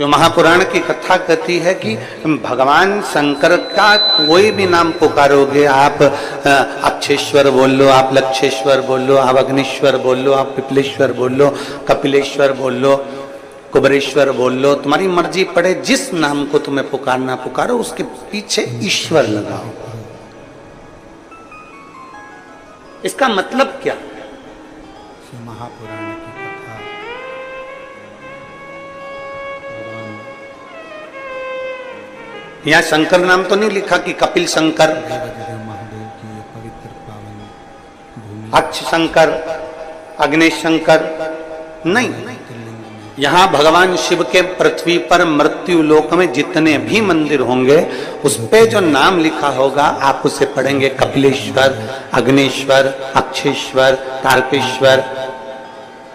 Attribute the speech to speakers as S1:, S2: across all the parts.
S1: शिव महापुराण की कथा कहती है कि भगवान शंकर का कोई भी नाम पुकारोगे आप, अक्षेश्वर बोल लो, आप लक्षेश्वर बोल लो, आप अग्निश्वर बोल लो, आप पिपलेश्वर बोल लो, कपिलेश्वर बोल लो, कुबरेश्वर बोल लो, तुम्हारी मर्जी पड़े, जिस नाम को तुम्हें पुकारना पुकारो, उसके पीछे ईश्वर लगाओ। इसका मतलब क्या?
S2: महापुराण की कथा
S1: यहाँ शंकर नाम तो नहीं लिखा कि कपिल शंकर,
S2: महादेव की ये पवित्र पावन भूमि,
S1: अक्ष शंकर, अग्नेश शंकर, नहीं। यहाँ भगवान शिव के पृथ्वी पर मृत्यु लोक में जितने भी मंदिर होंगे उस पे जो नाम लिखा होगा आप उसे पढ़ेंगे, कपिलेश्वर, अग्नेश्वर, अक्षेश्वर, तारकेश्वर,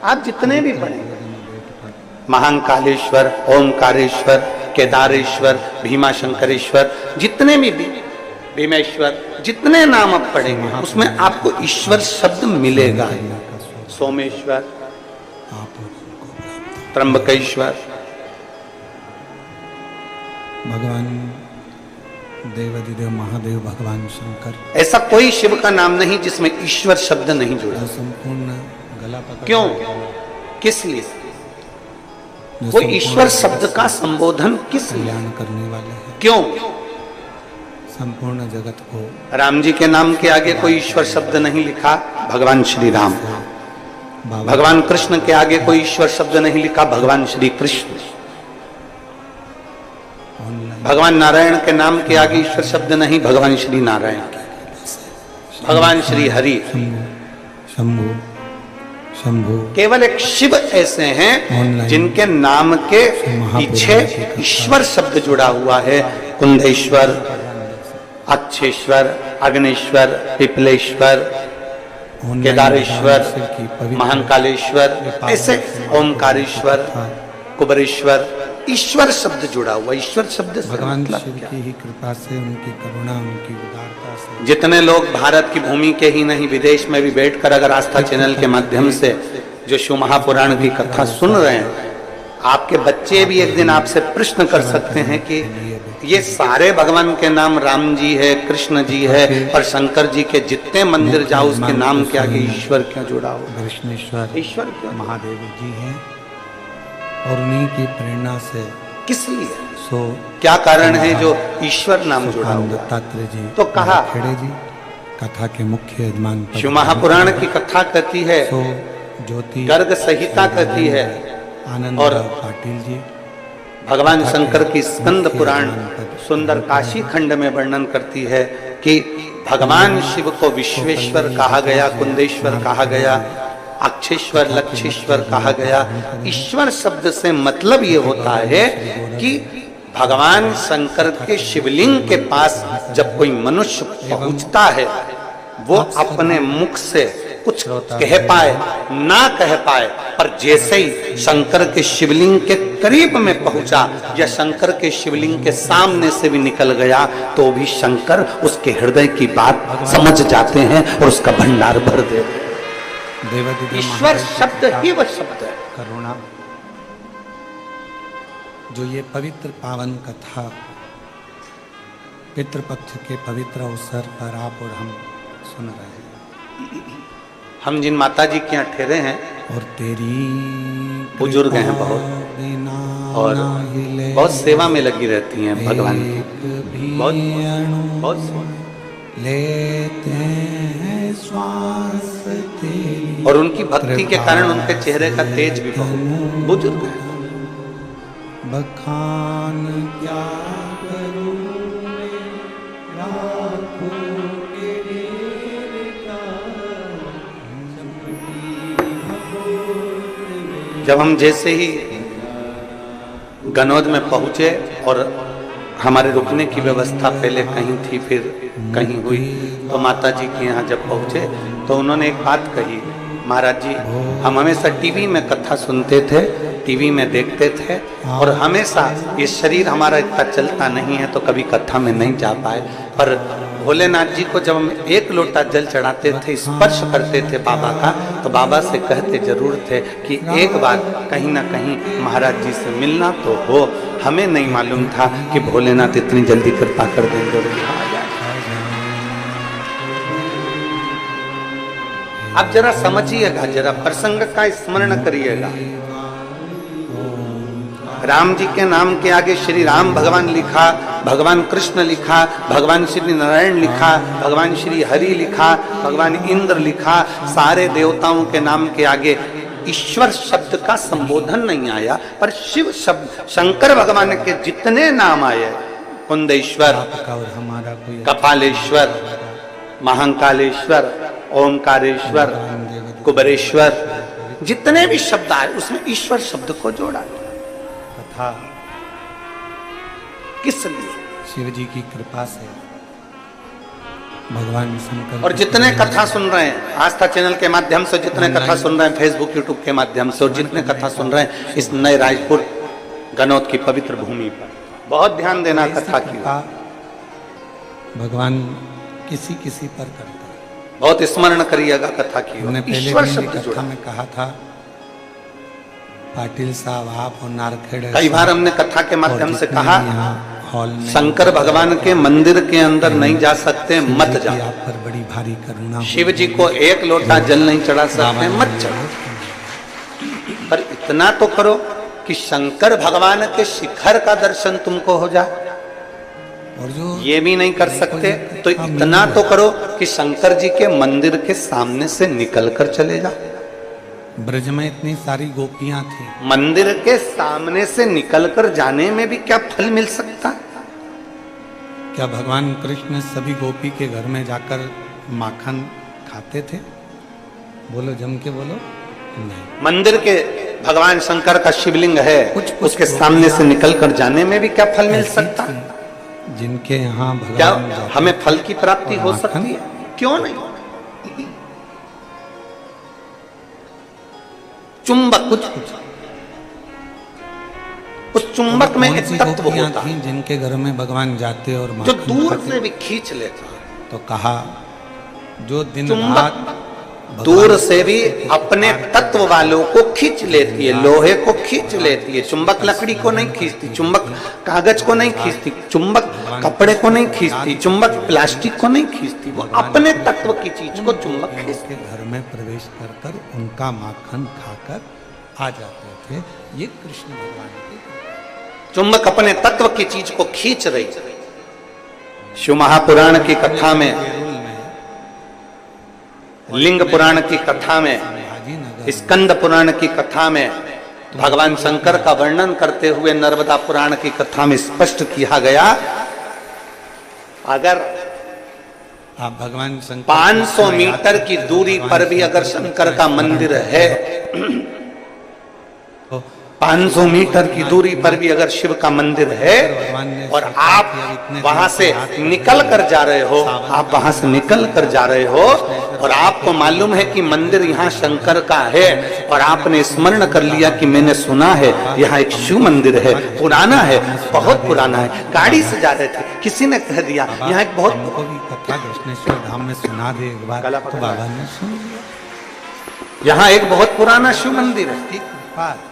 S1: आप जितने भी पढ़ेंगे, महाकालेश्वर, ओमकारेश्वर, केदारेश्वर, भीमाशंकरेश्वर, जितने भी भीमेश्वर, जितने नाम आप पढ़ेंगे उसमें आपको ईश्वर शब्द मिलेगा। सोमेश्वर, त्र्यंबकेश्वर,
S2: भगवान देवाधिदेव महादेव, भगवान शंकर,
S1: ऐसा कोई शिव का नाम नहीं जिसमें ईश्वर शब्द नहीं जुड़ा।
S2: संपूर्ण गला पकड़,
S1: क्यों, किस लिए? वो ईश्वर शब्द का संबोधन किस लिए
S2: करने वाले हैं?
S1: क्यों?
S2: संपूर्ण जगत को,
S1: राम जी के नाम के आगे कोई ईश्वर शब्द नहीं लिखा, भगवान श्री राम। भगवान कृष्ण के आगे कोई ईश्वर शब्द नहीं लिखा, भगवान श्री कृष्ण। भगवान नारायण के नाम के आगे ईश्वर शब्द नहीं, भगवान श्री नारायण। भगवान श्री हरि,
S2: शंभु, शंभु,
S1: केवल एक शिव ऐसे हैं जिनके नाम के पीछे ईश्वर शब्द जुड़ा हुआ है। कुंदेश्वर, अक्षेश्वर, अग्नेश्वर, पिपलेश्वर, केदारेश्वर, महाकालेश्वर, ऐसे ओमकारेश्वर, कुबरेश्वर, ईश्वर शब्द जुड़ा हुआ। ईश्वर शब्द
S2: भगवान शिव की ही कृपा से, उनकी करुणा, उनकी उदारता से
S1: जितने लोग भारत की भूमि के ही नहीं विदेश में भी बैठकर अगर आस्था चैनल के माध्यम से जो शिव महापुराण की कथा सुन रहे हैं, आपके बच्चे भी एक दिन आपसे प्रश्न कर सकते हैं कि ये सारे भगवान के नाम, राम जी है, कृष्ण जी है और शंकर जी के जितने मंदिर जाओ उसके नाम के आगे ईश्वर क्यों जुड़ा हुआ?
S2: कृष्णेश्वर,
S1: ईश्वर क्यों?
S2: महादेव जी हैं और उन्हीं की प्रेरणा से,
S1: किस लिए?
S2: सो
S1: क्या कारण है जो ईश्वर नाम जुड़ा हुआ?
S2: दत्तात्रेय जी
S1: तो कहा
S2: खेड़े जी कथा के मुख्य यजमान,
S1: शिव महापुराण की कथा कहती है,
S2: सो ज्योति
S1: गर्ग संहिता कहती है,
S2: आनंद
S1: और
S2: पाटिल जी
S1: भगवान शंकर की स्कंद पुराण सुंदर काशी खंड में वर्णन करती है कि भगवान शिव को विश्वेश्वर कहा गया, कुंदेश्वर कहा गया, अक्षेश्वर, लक्षेश्वर कहा गया। ईश्वर शब्द से मतलब ये होता है कि भगवान शंकर के शिवलिंग के पास जब कोई मनुष्य पहुंचता है वो अपने मुख से कुछ कह पाए ना कह पाए, पर जैसे ही शंकर के शिवलिंग के करीब में पहुंचा या शंकर के शिवलिंग के सामने से भी निकल गया तो भी शंकर उसके हृदय की बात समझ जाते हैं और उसका भंडार भर देते हैं। ईश्वर शब्द ही वह शब्द है।
S2: करुणा, जो ये पवित्र पावन कथा पितृपक्ष के पवित्र अवसर पर आप और हम सुन रहे हैं,
S1: हम जिन माता जी के यहाँ ठहरे हैं
S2: और तेरी
S1: बुजुर्ग हैं बहुत, और बहुत सेवा में लगी रहती हैं भगवान की, बहुत बहुत
S2: लेते हैं श्वास तेरी,
S1: और उनकी भक्ति के कारण उनके चेहरे का तेज भी बहुत। बुजुर्ग हैं।
S2: बखान क्या करूं
S1: जब हम जैसे ही गनौद में पहुंचे और हमारे रुकने की व्यवस्था पहले कहीं थी फिर कहीं हुई, तो माता जी के यहाँ जब पहुंचे तो उन्होंने एक बात कही, महाराज जी हम हमेशा टीवी में कथा सुनते थे, टीवी में देखते थे और हमेशा ये शरीर हमारा इतना चलता नहीं है तो कभी कथा में नहीं जा पाए, पर भोलेनाथ जी को जब हम एक लोटा जल चढ़ाते थे, स्पर्श करते थे बाबा का, तो बाबा से कहते जरूर थे कि एक बार कहीं ना कहीं महाराज जी से मिलना तो हो। हमें नहीं मालूम था कि भोलेनाथ इतनी जल्दी कृपा कर देंगे और यहाँ आ जाए। आप जरा समझिएगा, जरा प्रसंग का स्मरण करिएगा। राम जी के नाम के आगे श्री राम भगवान लिखा, भगवान कृष्ण लिखा, भगवान श्री नारायण लिखा, भगवान श्री हरि लिखा, भगवान इंद्र लिखा। सारे देवताओं के नाम के आगे ईश्वर शब्द का संबोधन नहीं आया, पर शिव शब्द, शंकर भगवान के जितने नाम आए, कुंदेश्वर, कपालेश्वर, महाकालेश्वर, ओमकारेश्वर, कुबरेश्वर, जितने भी शब्द आए उसमें ईश्वर शब्द को जोड़ा था। किस लिए?
S2: शिव जी की कृपा से भगवान शंकर।
S1: और जितने कथा सुन रहे हैं आस्था चैनल के माध्यम से, जितने कथा सुन रहे हैं फेसबुक यूट्यूब के माध्यम से, और जितने कथा सुन रहे हैं इस नए राजपुर गनौत की पवित्र भूमि पर, बहुत ध्यान देना कथा की।
S2: भगवान किसी किसी पर करता है,
S1: बहुत स्मरण करिएगा कथा की।
S2: हमने
S1: ईश्वर
S2: पहले
S1: शब्द
S2: कथा में कहा था, पाटिल साहब आप और नारखेड़,
S1: कई बार हमने कथा के माध्यम से कहा,
S2: हॉल में
S1: शंकर भगवान के मंदिर के अंदर नहीं जा सकते, मत जाओ।
S2: आप पर बड़ी भारी करुणा,
S1: शिव जी को एक लोटा जल नहीं चढ़ा सकते, मत चढ़ो। पर इतना तो करो कि शंकर भगवान के शिखर का दर्शन तुमको हो जाए।
S2: और जो
S1: ये भी नहीं कर सकते तो इतना तो करो कि शंकर जी के मंदिर के सामने से निकल कर चले जाओ।
S2: ब्रज में इतनी सारी गोपियां थी,
S1: मंदिर के सामने से निकलकर जाने में भी क्या फल मिल सकता?
S2: क्या भगवान कृष्ण सभी गोपी के घर में जाकर माखन खाते थे? बोलो, जम के बोलो। नहीं।
S1: मंदिर के भगवान शंकर का शिवलिंग है, उसके सामने से निकलकर जाने में भी क्या फल मिल सकता?
S2: जिनके यहाँ
S1: क्या
S2: भगवान
S1: हमें फल की प्राप्ति हो सकती है? क्यों नहीं? चुंबक, कुछ उस चुंबक में एक तत्व होता है
S2: जिनके घर में भगवान जाते और
S1: जो दूर से भी खींच लेता है।
S2: तो कहा जो दिन
S1: चुंबक
S2: रात
S1: दूर से भी अपने तत्व वालों को खींच लेती है, लोहे को खींच लेती है। चुंबक लकड़ी को नहीं खींचती, चुंबक कागज को नहीं खींचती, चुंबक कपड़े को नहीं खींचती, चुंबक प्लास्टिक को नहीं खींचती, वो अपने तत्व की चीज को चुंबक खींचती।
S2: घर में प्रवेश कर उनका माखन खाकर आ जाते थे। ये कृष्ण भगवान की
S1: चुंबक अपने तत्व की चीज को खींच रही। शिव महापुराण की कथा में, लिंग पुराण की कथा में, स्कंद पुराण की कथा में भगवान शंकर का वर्णन करते हुए नर्मदा पुराण की कथा में स्पष्ट किया गया, अगर
S2: आप भगवान शंकर
S1: 500 मीटर की दूरी पर भी अगर शंकर का मंदिर है, 500 मीटर की दूरी पर भी अगर शिव का मंदिर है और आप वहां से निकल कर जा रहे हो, आप वहां से निकल कर जा रहे हो और आपको मालूम है कि मंदिर यहाँ शंकर का है, और आपने स्मरण कर लिया कि मैंने सुना है यहाँ एक शिव मंदिर है, पुराना है, बहुत पुराना है। गाड़ी से जा रहे थे, किसी ने कह दिया यहाँ एक बहुत
S2: कथा कृष्णेश्वर धाम में सुना दे एक बार, तो बाबा ने सुन लिया।
S1: यहाँ एक बहुत पुराना शिव मंदिर है।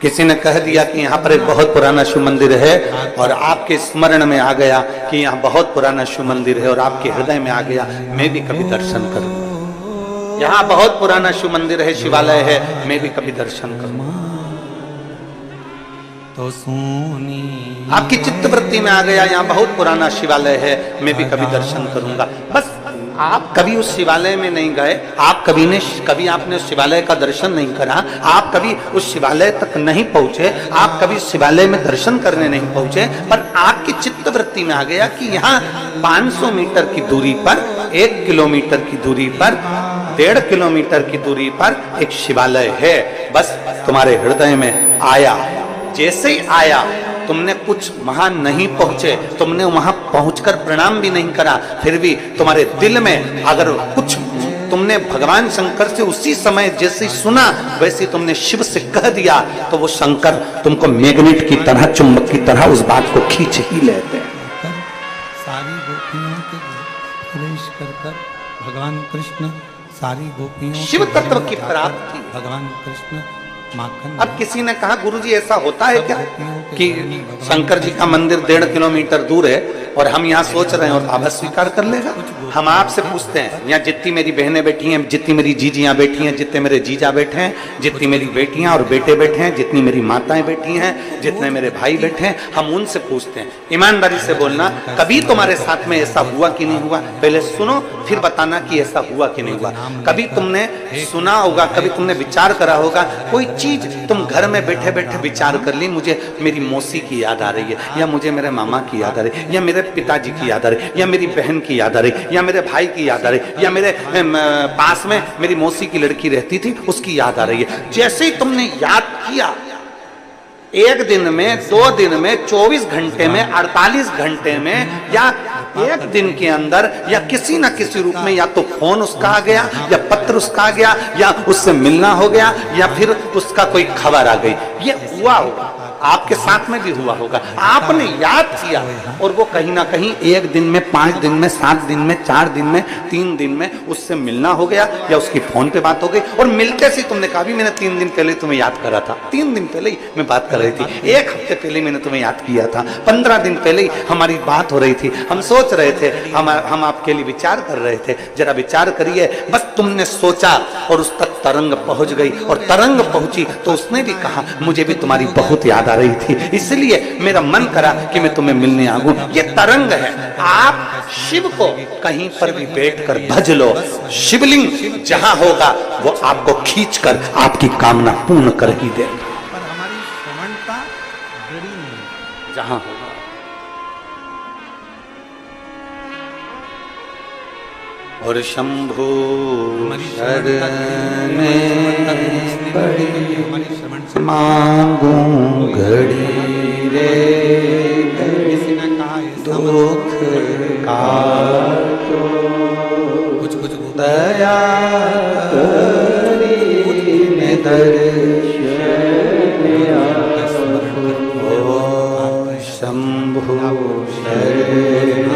S1: किसी ने कह दिया कि यहाँ पर एक बहुत पुराना शिव मंदिर है, और आपके स्मरण में आ गया कि यहाँ बहुत पुराना शिव मंदिर है, और आपके हृदय में आ गया मैं भी कभी दर्शन करूं। यहाँ बहुत पुराना शिव मंदिर है, शिवालय है, मैं भी कभी दर्शन करूं।
S2: तो सुनी
S1: आपकी चित्तवृत्ति में आ गया यहाँ बहुत पुराना शिवालय है, मैं भी कभी दर्शन करूंगा। बस आप कभी उस शिवालय में नहीं गए, आप कभी आपने उस शिवालय का दर्शन नहीं करा, आप कभी उस शिवालय तक नहीं पहुंचे, आप कभी शिवालय में दर्शन करने नहीं पहुंचे, पर आपकी चित्तवृत्ति में आ गया कि यहाँ 500 मीटर की दूरी पर, 1 किलोमीटर की दूरी पर, 1.5 किलोमीटर की दूरी पर एक शिवालय है। बस तुम्हारे हृदय में आया, जैसे ही आया तुमने कुछ वहां नहीं पहुंचे, तुमने वहां पहुंचकर प्रणाम भी नहीं करा, फिर भी तुम्हारे दिल में अगर कुछ तुमने भगवान शंकर से उसी समय जैसे सुना वैसे तुमने शिव से कह दिया, तो वो शंकर तुमको मैग्नेट की तरह, चुंबक की तरह उस बात को खींच ही लेते हैं।
S2: भगवान कृष्ण सारी गोपियों
S1: शिव
S2: के
S1: तत्व
S2: घर में
S1: की
S2: जाकर
S1: प्राप्ति।
S2: भगवान कृष्ण माखन।
S1: अब किसी ने कहा गुरुजी ऐसा होता है क्या कि शंकर जी का मंदिर 1.5 किलोमीटर दूर है और हम यहाँ सोच रहे हैं और बाबा स्वीकार कर लेगा? हम आपसे पूछते हैं, यहाँ जितनी मेरी बहनें बैठी हैं, जितनी मेरी जीजियां बैठी हैं, जितने मेरे जीजा बैठे हैं, जितनी मेरी बेटियां और बेटे बैठे हैं, जितनी मेरी माताएं बैठी हैं, जितने मेरे भाई बैठे हैं, हम उनसे पूछते हैं, ईमानदारी से बोलना, कभी तुम्हारे साथ में ऐसा हुआ कि नहीं हुआ? पहले सुनो फिर बताना कि ऐसा हुआ कि नहीं हुआ। कभी तुमने सुना होगा, कभी तुमने विचार करा होगा, कोई चीज तुम घर में बैठे बैठे विचार कर ली, मुझे मेरी मौसी की याद आ रही है, या मुझे मेरे मामा की याद आ रही है, या मेरे पिताजी की याद आ रही है, या मेरी बहन की याद आ रही है, या मेरे भाई की याद आ रही है, या मेरे पास में मेरी मौसी की लड़की रहती थी उसकी याद आ रही है। जैसे ही तुमने याद किया, 1 दिन में, 2 दिन में, 24 घंटे में, 48 घंटे में, या 1 दिन के अंदर, या किसी ना किसी रूप में, या तो फोन उसका आ गया, या पत्र उसका आ गया, या उससे मिलना हो गया, या फिर उसका कोई खबर आ गई, ये हुआ होगा, आपके साथ में भी हुआ होगा। आपने याद किया और वो कहीं ना कहीं 1 दिन में, 5 दिन में, 7 दिन में, 4 दिन में, 3 दिन में उससे मिलना हो गया, या उसकी फोन पे बात हो गई, और मिलते से तुमने कहा भी मैंने 3 दिन पहले तुम्हें याद करा था, 3 दिन पहले ही मैं बात कर रही थी, 1 हफ्ते पहले मैंने तुम्हें याद किया था, 15 दिन पहले ही हमारी बात हो रही थी, हम सोच रहे थे, हम आपके लिए विचार कर रहे थे, जरा विचार करिए। बस तुमने सोचा और उस तक तरंग पहुंच गई, और तरंग पहुंची तो उसने भी कहा मुझे भी तुम्हारी बहुत याद आ रही थी, इसलिए मेरा मन करा कि मैं तुम्हें मिलने आऊं। ये तरंग है। आप शिव को कहीं पर भी बैठकर भज लो, शिवलिंग जहां होगा वो आपको खींचकर आपकी कामना पूर्ण कर ही देगा।
S2: पर हमारी श्रवणता जड़ी नहीं,
S1: जहां होगा और शंभु शरण मांगू घड़ी रे दुख का
S2: कुछ
S1: दया शंभु शरण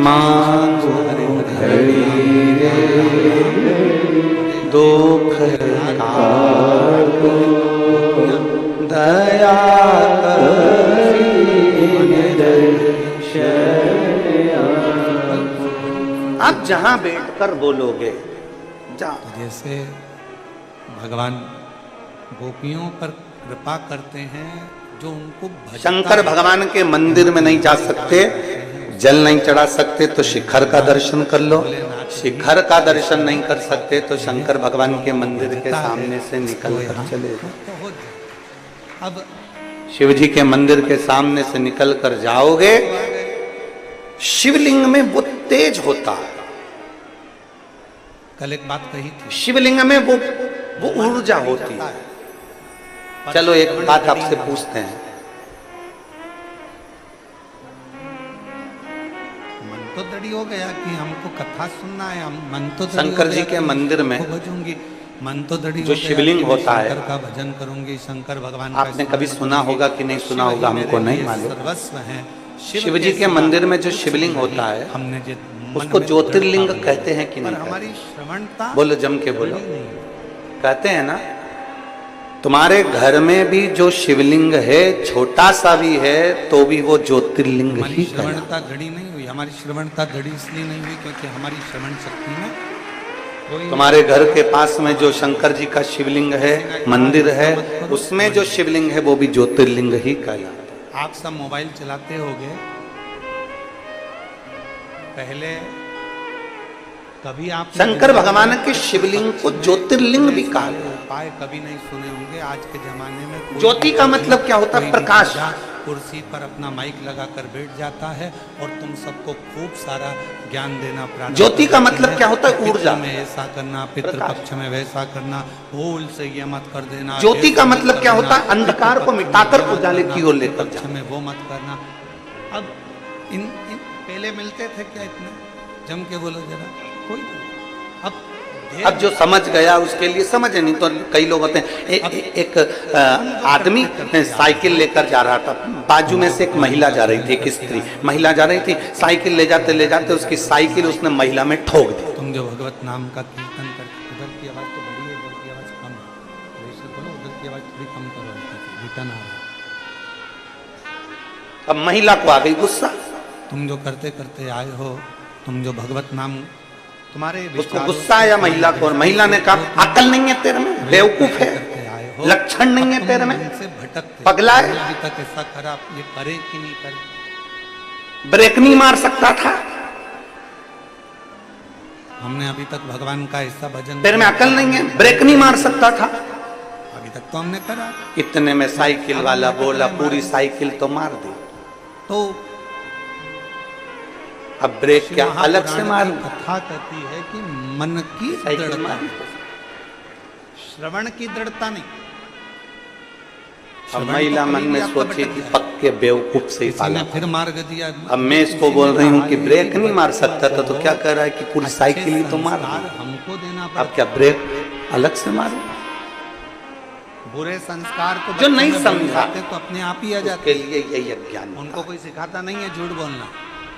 S1: मांगू घड़ी रे दुख दया आप जहां बैठकर बोलोगे
S2: जैसे भगवान गोपियों पर कृपा करते हैं, जो उनको
S1: शंकर भगवान के मंदिर में नहीं जा सकते, जल नहीं चढ़ा सकते तो शिखर का दर्शन कर लो, शिखर का दर्शन नहीं कर सकते तो शंकर भगवान के मंदिर के सामने से निकल कर चले जाओ।
S2: अब
S1: शिव जी के मंदिर के सामने से निकल कर जाओगे, शिवलिंग में वो तेज होता है।
S2: कल एक बात कही थी,
S1: शिवलिंग में वो ऊर्जा होती है। चलो एक बात आपसे पूछते हैं,
S2: मन तो दृढ़ हो गया कि हमको कथा सुनना है, हम मन तो
S1: शंकर जी के मंदिर में
S2: भजूंगी, मन तो दृढ़
S1: जो शिवलिंग होता है,
S2: शंकर का भजन करूंगी, शंकर भगवान
S1: आपने कभी सुना होगा कि नहीं सुना होगा हमको नहीं मालूम।
S2: सर्वस्व है
S1: शिव जी के मंदिर में जो शिवलिंग होता है
S2: हमने
S1: उसको ज्योतिर्लिंग कहते हैं कि नहीं?
S2: हमारी श्रवणता
S1: बोलो, जम के बोलो। कहते हैं ना, तुम्हारे घर में भी जो शिवलिंग है, छोटा सा भी है तो भी वो ज्योतिर्लिंग ही
S2: हमारी
S1: कहलाता है।
S2: श्रवणता दृढ़ नहीं हुई। हमारी श्रवणता दृढ़ इसलिए नहीं हुई क्योंकि हमारी श्रवण शक्ति में कोई
S1: तुम्हारे घर के पास में जो शंकर जी का शिवलिंग है, मंदिर है, उसमें जो शिवलिंग है वो भी ज्योतिर्लिंग ही कहलाता है।
S2: आप सब मोबाइल चलाते होगे, पहले कभी आप
S1: शंकर भगवान के शिवलिंग को ज्योतिर्लिंग भी कहा गया।
S2: उपाय कभी नहीं सुने होंगे। आज के जमाने में कोई-
S1: ज्योति का मतलब क्या होता है?
S2: कोई
S1: प्रकाश।
S2: कुर्सी पर अपना माइक लगाकर बैठ जाता है और तुम सबको खूब सारा ज्ञान देना प्रारंभ।
S1: ज्योति का मतलब क्या होता है? ऊर्जा।
S2: में ऐसा करना, पितृपक्ष में वैसा करना, भूल से ये मत कर देना।
S1: ज्योति का मतलब क्या होता है? अंधकार को मिटाकर उजाले की ओर लेकर
S2: पक्ष
S1: जाना।
S2: में वो मत करना। अब इन पहले मिलते थे क्या इतने? जम के बोलो जरा, कोई नहीं। अब
S1: अब जो समझ गया उसके लिए समझे, नहीं तो कई लोग होते हैं। एक आदमी साइकिल लेकर जा रहा था, बाजू में से एक महिला जा रही थी, एक स्त्री महिला जा रही थी, साइकिल ले जाते उसकी साइकिल उसने महिला में ठोक दी।
S2: तुम जो भगवत नाम का कीर्तन करते, उधर की आवाज तो बड़ी है, इधर की आवाज कम है, वैसे बोलो उधर की आवाज थोड़ी कम करो, रिटर्न आ रहा है।
S1: अब महिला को आ गई गुस्सा।
S2: तुम जो करते करते आए हो, तुम जो भगवत नाम, तुम्हारे
S1: उसको गुस्सा आया महिला को, और महिला ने कहा अकल नहीं है तेरे में, बेवकूफ है, लक्षण नहीं है तेरे में, पगला है,
S2: अभी तक ऐसा करा, ये करे कि नहीं करे,
S1: ब्रेक नहीं मार सकता था,
S2: हमने अभी तक भगवान का ऐसा भजन,
S1: तेरे में अकल नहीं है, ब्रेक नहीं मार सकता था,
S2: अभी तक तो हमने करा।
S1: इतने में साइकिल वाला बोला पूरी साइकिल तो मार दी,
S2: तो
S1: अब ब्रेक क्या अलग से मार।
S2: कथा कहती है कि मन की दृढ़ता, श्रवण की दृढ़ता नहीं।
S1: अब महिला मन में सोचे कि पक्के बेवकूफ से ही पाला,
S2: फिर मार्ग दिया।
S1: अब मैं इसको बोल रही हूँ कि ब्रेक नहीं मार सकता था, तो क्या कर रहा है कि पूरी साइकिल ही तो मार दी,
S2: हमको देना।
S1: अब क्या ब्रेक अलग से मारो।
S2: बुरे संस्कार को
S1: जो नहीं समझा
S2: तो अपने आप ही आ जाते,
S1: के लिए यही अज्ञान,
S2: उनको कोई सिखाता नहीं है झूठ बोलना।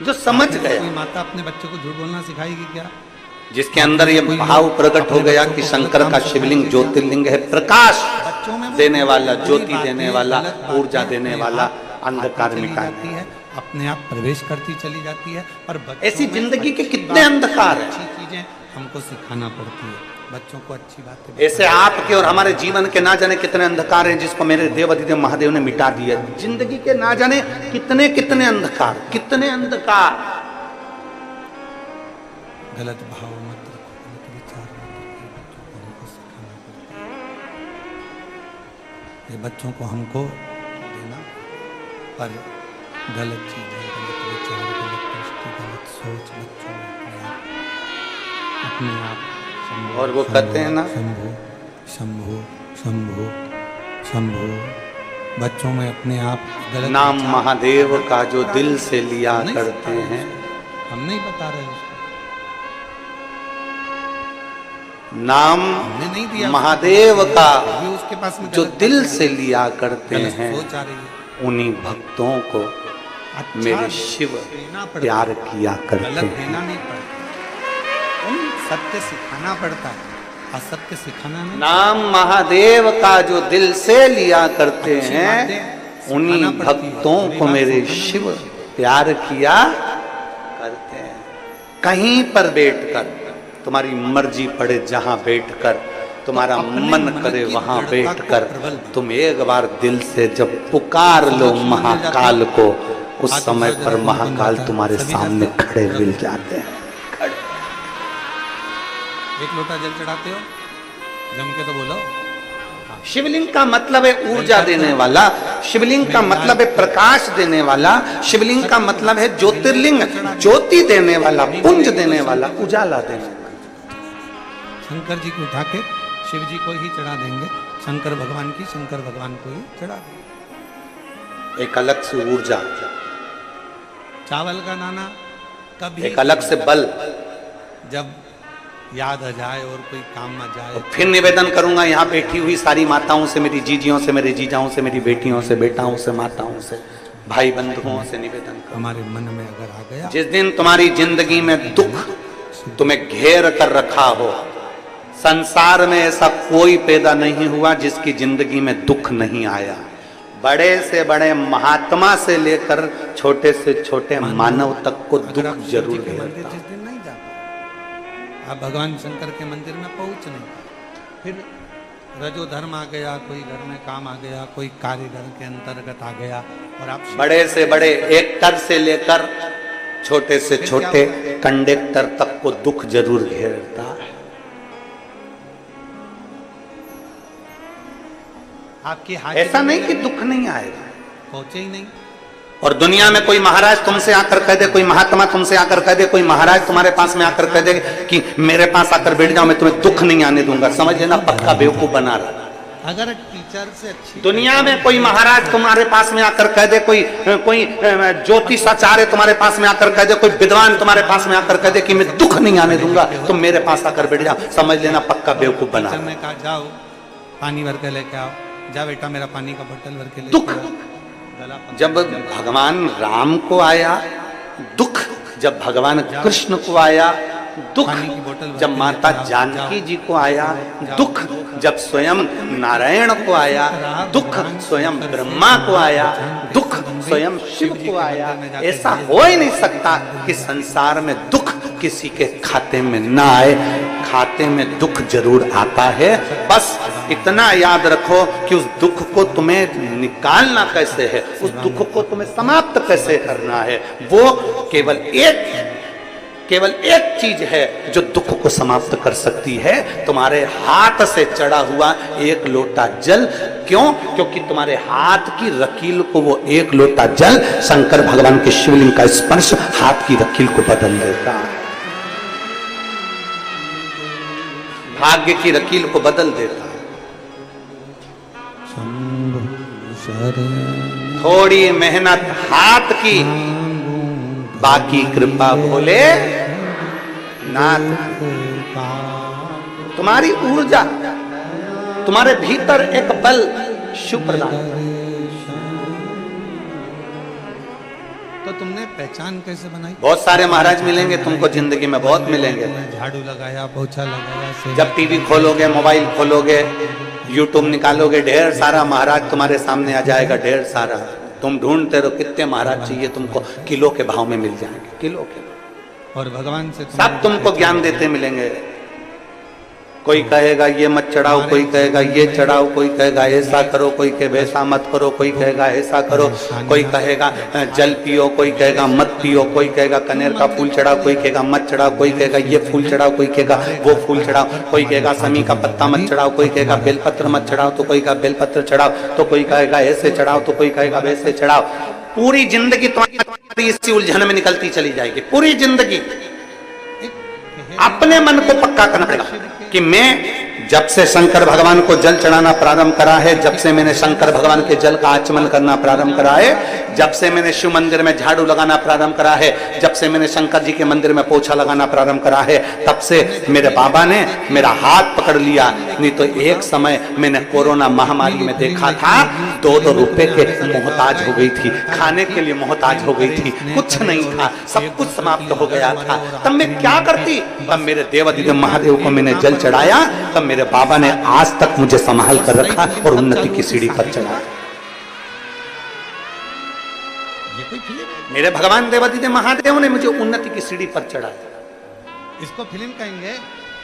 S1: जो समझ गया,
S2: कोई माता अपने बच्चे को झूठ बोलना सिखाएगी क्या?
S1: जिसके अंदर ये भाव प्रकट हो गया कि शंकर का शिवलिंग ज्योतिर्लिंग है, प्रकाश देने वाला, ज्योति देने वाला, ऊर्जा देने वाला, अंधकार मिटाती
S2: है, अपने आप प्रवेश करती चली जाती है। और
S1: ऐसी जिंदगी के कितने अंधकार है,
S2: अच्छी चीजें हमको सिखाना पड़ती है, बच्चों को अच्छी बातें।
S1: ऐसे आपके और हमारे जीवन के ना जाने कितने अंधकार हैं, जिसको मेरे देव अधिदेव महादेव ने मिटा दिया। जिंदगी के ना जाने कितने कितने अंधकार, कितने अंधकार।
S2: गलत भाव मत रखो, गलत विचार मत रखो, बच्चों को हमको सिखाना पड़ता है। ये बच्चों को हमको देना, पर गलत चीजें, गलत विचार, गलत दृष्टि, गलत सोच बच्चों में अपने आप।
S1: और वो कहते हैं ना,
S2: शंभु शंभु शंभु शंभु, बच्चों में अपने आप गलत
S1: नाम महादेव का जो दिल से लिया करते हैं,
S2: हम नहीं बता रहे उसको,
S1: नाम
S2: नहीं दिया
S1: महादेव का
S2: उसके पास में
S1: जो दिल से लिया करते हैं,
S2: सोच आ रही है।
S1: उन्हीं भक्तों को मेरे शिव प्यार किया करते
S2: गलत
S1: हैं।
S2: देना नहीं पड़ता, सत्य सिखाना पड़ता है, असत्य सिखाना नहीं।
S1: नाम महादेव का जो दिल से लिया करते हैं, उन्हीं भक्तों को मेरे शिव प्यार किया करते हैं। कहीं पर बैठकर, तुम्हारी मर्जी पड़े जहां बैठकर, तुम्हारा मन करे वहां बैठकर, तुम एक बार दिल से जब पुकार लो महाकाल को, उस समय पर महाकाल तुम्हारे सामने खड़े मिल जाते हैं।
S2: एक लोटा जल चढ़ाते हो, जम के तो बोलो।
S1: शिवलिंग का मतलब है ऊर्जा देने वाला, शिवलिंग का मतलब है प्रकाश देने वाला, शिवलिंग का मतलब है ज्योतिर्लिंग, ज्योति देने वाला, पुंज देने वाला, उजाला देने वाला।
S2: शंकर जी को उठा के शिव जी को ही चढ़ा देंगे, शंकर भगवान की, शंकर भगवान को ही चढ़ा देंगे।
S1: एक अलग से ऊर्जा,
S2: चावल का दाना कभी,
S1: एक अलग से बल,
S2: जब याद आ जाए और कोई काम आ जाए।
S1: तो फिर निवेदन करूंगा यहाँ बैठी हुई सारी माताओं से, मेरी जीजियों से, मेरे जीजाओं से, मेरी बेटियों से, बेटाओं से, माताओं से, भाई बंधुओं से निवेदन करूं,
S2: हमारे मन में अगर आ गया,
S1: जिस दिन तुम्हारी जिंदगी में दुख तुम्हें घेर कर रखा हो, संसार में ऐसा कोई पैदा नहीं हुआ जिसकी जिंदगी में दुख नहीं आया। बड़े से बड़े महात्मा से लेकर छोटे से छोटे मानव तक को दुख जरूर घेरता।
S2: जिस दिन नहीं जा आप भगवान शंकर के मंदिर में पहुंच नहीं, फिर रजो धर्म आ गया, कोई घर में काम आ गया, कोई कारीगर के अंतर्गत आ गया, और आप
S1: बड़े से बड़े एक्टर से लेकर छोटे से छोटे कंडक्टर तक को दुख जरूर घेरता है।
S2: आपकी
S1: ऐसा नहीं कि दुख नहीं आएगा,
S2: पहुंचे ही नहीं।
S1: और दुनिया में कोई महाराज तुमसे आकर कह दे, कोई महात्मा तुमसे आकर कह दे, कोई महाराज तुम्हारे पास में आकर कह दे कि मेरे पास आकर बैठ जाओ, मैं तुम्हें दुख नहीं आने दूंगा, समझ लेना पक्का बेवकूफ बना रहा।
S2: अगर टीचर से अच्छी
S1: दुनिया में कोई महाराज तुम्हारे पास में आकर कह दे, कोई ज्योतिषाचार्य तुम्हारे पास में आकर कह दे, कोई विद्वान तुम्हारे पास में आकर कह दे कि मैं दुख नहीं आने दूंगा, तुम मेरे पास आकर बैठ जाओ, समझ लेना पक्का बेवकूफ बना।
S2: टीचर ने कहा जाओ पानी भर के लेके आओ, जा बेटा मेरा पानी का बोतल भर के लेके
S1: दुख
S2: आओ।
S1: जब भगवान राम को आया दुख, जब भगवान कृष्ण को आया दुख, जब माता जानकी जी को आया दुख, जब स्वयं नारायण को आया दुख, स्वयं ब्रह्मा को आया दुख, स्वयं शिव को आया। ऐसा हो ही नहीं सकता कि संसार में दुख किसी के खाते में ना आए। खाते में दुख जरूर आता है, बस इतना याद रखो कि उस दुख को तुम्हें निकालना कैसे है, उस दुख को तुम्हें समाप्त कैसे करना है। वो केवल एक चीज है जो दुख को समाप्त कर सकती है, तुम्हारे हाथ से चढ़ा हुआ एक लोटा जल। क्यों? क्योंकि तुम्हारे हाथ की रकील को वो एक लोटा जल, शंकर भगवान के शिवलिंग का स्पर्श हाथ की रकील को बदल देता है, भाग्य की रकील को बदल देता है। थोड़ी मेहनत हाथ की, बाकी कृपा भोले नाथ। तुम्हारी ऊर्जा, तुम्हारे भीतर एक बल शिव प्रदान।
S2: तो तुमने पहचान कैसे बनाई?
S1: बहुत सारे महाराज मिलेंगे तुमको जिंदगी में, बहुत मिलेंगे।
S2: झाड़ू लगाया, पोछा लगाया,
S1: जब टीवी खोलोगे, मोबाइल खोलोगे, यूट्यूब निकालोगे, ढेर सारा महाराज तुम्हारे सामने आ जाएगा, ढेर सारा। तुम ढूंढते रहो कितने महाराज चाहिए तुमको, किलो के भाव में मिल जाएंगे, किलो के।
S2: और भगवान से
S1: सब तुमको ज्ञान देते मिलेंगे। कोई कहेगा ये मत चढ़ाओ, कोई कहेगा ये चढ़ाओ, कोई कहेगा ऐसा करो, कोई कहे वैसा मत करो, कोई कहेगा ऐसा करो, कोई कहेगा जल पियो, कोई कहेगा मत पियो, कोई कहेगा कनेर का फूल चढ़ाओ, कोई कहेगा मत चढ़ाओ, कोई कहेगा ये फूल चढ़ाओ, कोई कहेगा वो फूल चढ़ाओ, कोई कहेगा समी का पत्ता मत चढ़ाओ, कोई कहेगा बेलपत्र मत चढ़ाओ, तो कोई कहेगा बेलपत्र चढ़ाओ, तो कोई कहेगा ऐसे चढ़ाओ, तो कोई कहेगा वैसे चढ़ाओ। पूरी जिंदगी तुम्हारी इसी उलझन में निकलती चली जाएगी। पूरी जिंदगी अपने मन को पक्का करना पड़ेगा कि मैं जब से शंकर भगवान को जल चढ़ाना प्रारंभ करा है, जब से मैंने शंकर भगवान के जल का आचमन करना प्रारंभ करा है, जब से मैंने शिव मंदिर में झाड़ू लगाना प्रारंभ करा है, जब से मैंने शंकर जी के मंदिर में पोछा लगाना प्रारंभ करा है, तब से मेरे बाबा ने मेरा हाथ पकड़ लिया। नहीं तो एक समय मैंने कोरोना महामारी में देखा था, 2-2 रुपए के मोहताज हो गई थी, खाने के लिए मोहताज हो गई थी, कुछ नहीं था, सब कुछ समाप्त हो गया था। तब मैं क्या करती? तब मेरे देवादिदेव महादेव को मैंने जल चढ़ाया, तब मेरे बाबा ने आज तक मुझे संभाल कर रखा और उन्नति की सीढ़ी पर चढ़ाया। मेरे भगवान देवादिदेव महादेव ने मुझे उन्नति की सीढ़ी पर चढ़ाया।
S2: इसको फिल्म कहेंगे।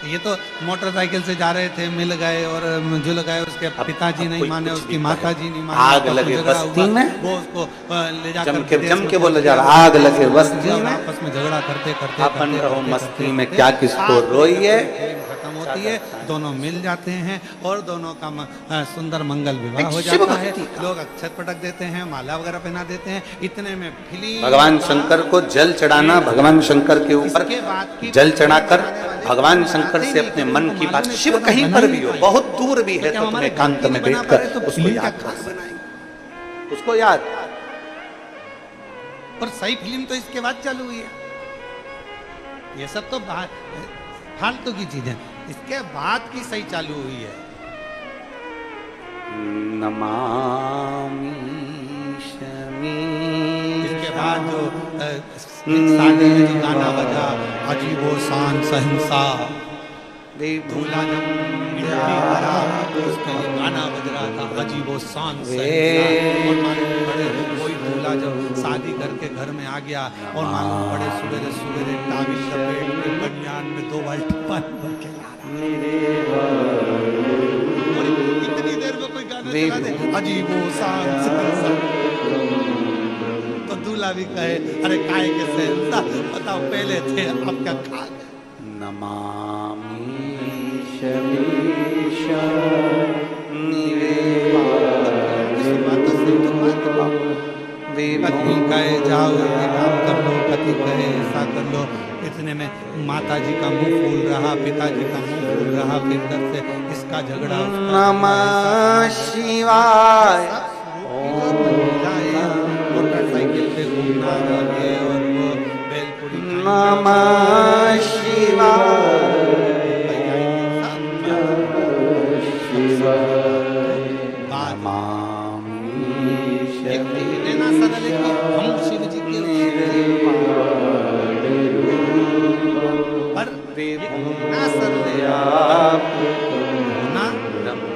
S2: ये तो मोटरसाइकिल से जा रहे थे, मिल गए और झुल गए, उसके पिताजी नहीं माने, उसकी माताजी नहीं माने,
S1: आग लगे बस्ती में,
S2: वो उसको ले जाकर
S1: जम के बोला जा रहा, आग लगे बस्ती में,
S2: आपस में झगड़ा करते करते
S1: अपन रहो मस्ती में, क्या किसको रोइए।
S2: खत्म होती है, दोनों मिल जाते हैं और दोनों का सुंदर मंगल विवाह हो जाता है। लोग अक्षत पटक देते हैं, माला वगैरह पहना देते हैं। इतने में फिल्म
S1: भगवान शंकर को जल चढ़ाना, भगवान शंकर के ऊपर जल चढ़ाकर भगवान शंकर से अपने मन की बात, शिव कहीं पर भी हो, बहुत दूर भी है, तो तुम एकांत में बैठकर उसको याद कर, उसको याद।
S2: और सही फिल्म तो इसके बाद चालू हुई है। ये सब तो फालतू की चीजें, इसके बाद की सही चालू हुई है।
S1: नमामि शमी,
S2: इसके बाद जो शादी में जो गाना बजा, अजीबो शान सहंसा, दूल्हा जब मिट्टी भरा तो उसका ये गाना बज रहा था, अजीबो शान सहंसा। और मालूम पड़े कोई दूल्हा जब शादी करके घर में आ गया और मालूम पड़े सवेरे सवेरे टाविल लपेट के बनियान में 2 बाल्टी पानी भर के ला रहा। और इतनी देर में कोई गाना चला दे, अजीबो शान सहंसा, तो दूल्हा भी कहे अरे काहे के सहंसा, बताओ पहले थे अब क्या खा गए।
S1: नमामि
S2: पत्नी कहे जाओ ये काम कर लो, पति कहे ऐसा कर लो, इतने में माता जी का मुंह फूल रहा, पिताजी का मुंह फूल रहा, फिर इधर से इसका झगड़ा,
S1: नमः शिवाय।
S2: मोटरसाइकिल पे घूमना और ये और वो बेलपुरी
S1: नमः शिवाय।
S2: लेना सरल है कि हम शिव जी के पर लेना सरल होना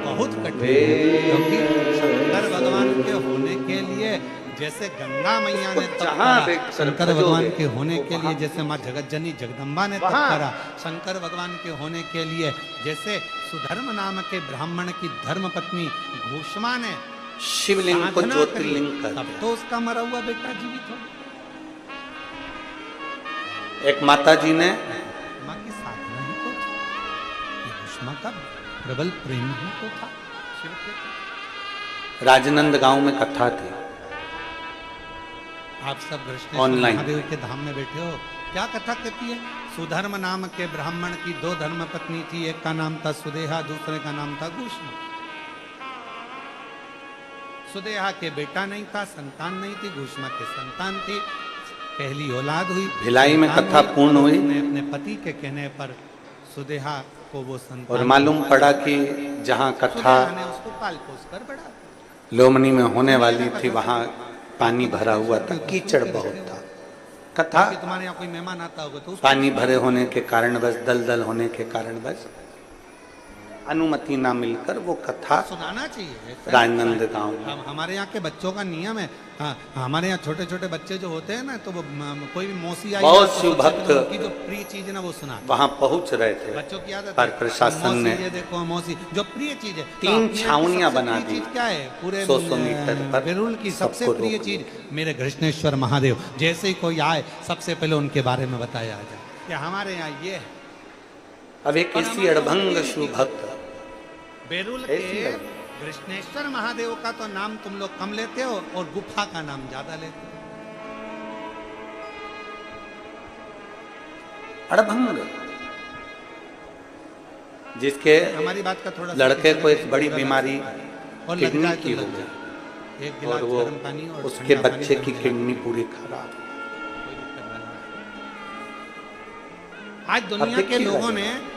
S2: बहुत कठिन है, क्योंकि शंकर भगवान के होने के लिए जैसे गंगा मैया ने तप करा, शंकर भगवान के होने के लिए जैसे माँ जगतजनी जगदम्बा ने तप करा, शंकर भगवान के होने के लिए जैसे सुधर्म नाम के ब्राह्मण की धर्म पत्नी घोषमा ने
S1: शिवलिंग को ज्योतिर्लिंग कर,
S2: तब तो उसका मरा हुआ बेटा जीवित हो।
S1: एक माता जी ने
S2: माँ की साधना ही तो थी, ये घोषमा का प्रबल प्रेम ही तो था शिव के।
S1: राजनंद गांव में कथा थी।
S2: आप सब कृष्ण
S1: ऑनलाइन
S2: महादेव के धाम में बैठे हो, क्या कथा कहती है? सुधर्म नाम के ब्राह्मण की 2 धर्म पत्नी थी, एक का नाम था सुदेहा, दूसरे का नाम था घोषमा। सुदेहा के बेटा नहीं था, संतान नहीं थी, घोषमा के संतान थी, पहली औलाद हुई।
S1: भिलाई में कथा पूर्ण हुई।
S2: अपने पति के कहने पर सुदेहा को वो संतान,
S1: और मालूम पड़ा कि जहाँ कथा
S2: ने उसको पाल पोस कर बढ़ा।
S1: लोमनी में होने वाली थी वहाँ पानी भरा हुआ था, कीचड़ बहुत था। कथा
S2: तुम्हारे यहाँ कोई मेहमान आता होगा तो
S1: पानी भरे होने के कारण बस, दलदल होने के कारण बस अनुमति ना मिलकर वो कथा
S2: सुनाना चाहिए।
S1: राजनंद गांव में।
S2: हमारे यहाँ के बच्चों का नियम है, हाँ, हमारे यहाँ छोटे छोटे बच्चे जो होते हैं ना, तो वो कोई भी मौसी आई
S1: बहुत
S2: तो
S1: शिव भक्त
S2: उनकी जो प्रिय चीज है ना वो सुना,
S1: वहाँ पहुँच रहे थे।
S2: बच्चों की आदत
S1: पर
S2: है।
S1: प्रशासन ने
S2: मौसी, ये देखो मौसी जो प्रिय चीज है,
S1: 3
S2: तो
S1: छावनियां
S2: सबसे
S1: बना
S2: प्रिय
S1: दी
S2: चीज क्या है? पूरे
S1: 100 मीटर पर
S2: बेरुल की सबसे
S1: सबको
S2: प्रिय
S1: रोक
S2: चीज मेरे कृष्णेश्वर महादेव, जैसे ही कोई आए सबसे पहले उनके बारे में बताया जाए कि हमारे यहाँ ये है।
S1: अब एक इसी अड़भंग शिव भक्त
S2: बेरुल के कृष्णेश्वर महादेव का तो नाम तुम लोग कम लेते हो और गुफा का नाम ज्यादा लेते हो।
S1: अड़भंग जिसके
S2: हमारी बात का थोड़ा
S1: लड़के को एक बड़ी बीमारी
S2: और
S1: किडनी की हो गई,
S2: एक
S1: और
S2: गिलास
S1: वो
S2: गर्म पानी और
S1: उसके
S2: ठंडा पानी
S1: बच्चे की
S2: गर्म
S1: किडनी पूरी खराब।
S2: कोई दिक्कत नहीं। आज दुनिया के
S1: देखिए
S2: लोगों ने,
S1: राजा।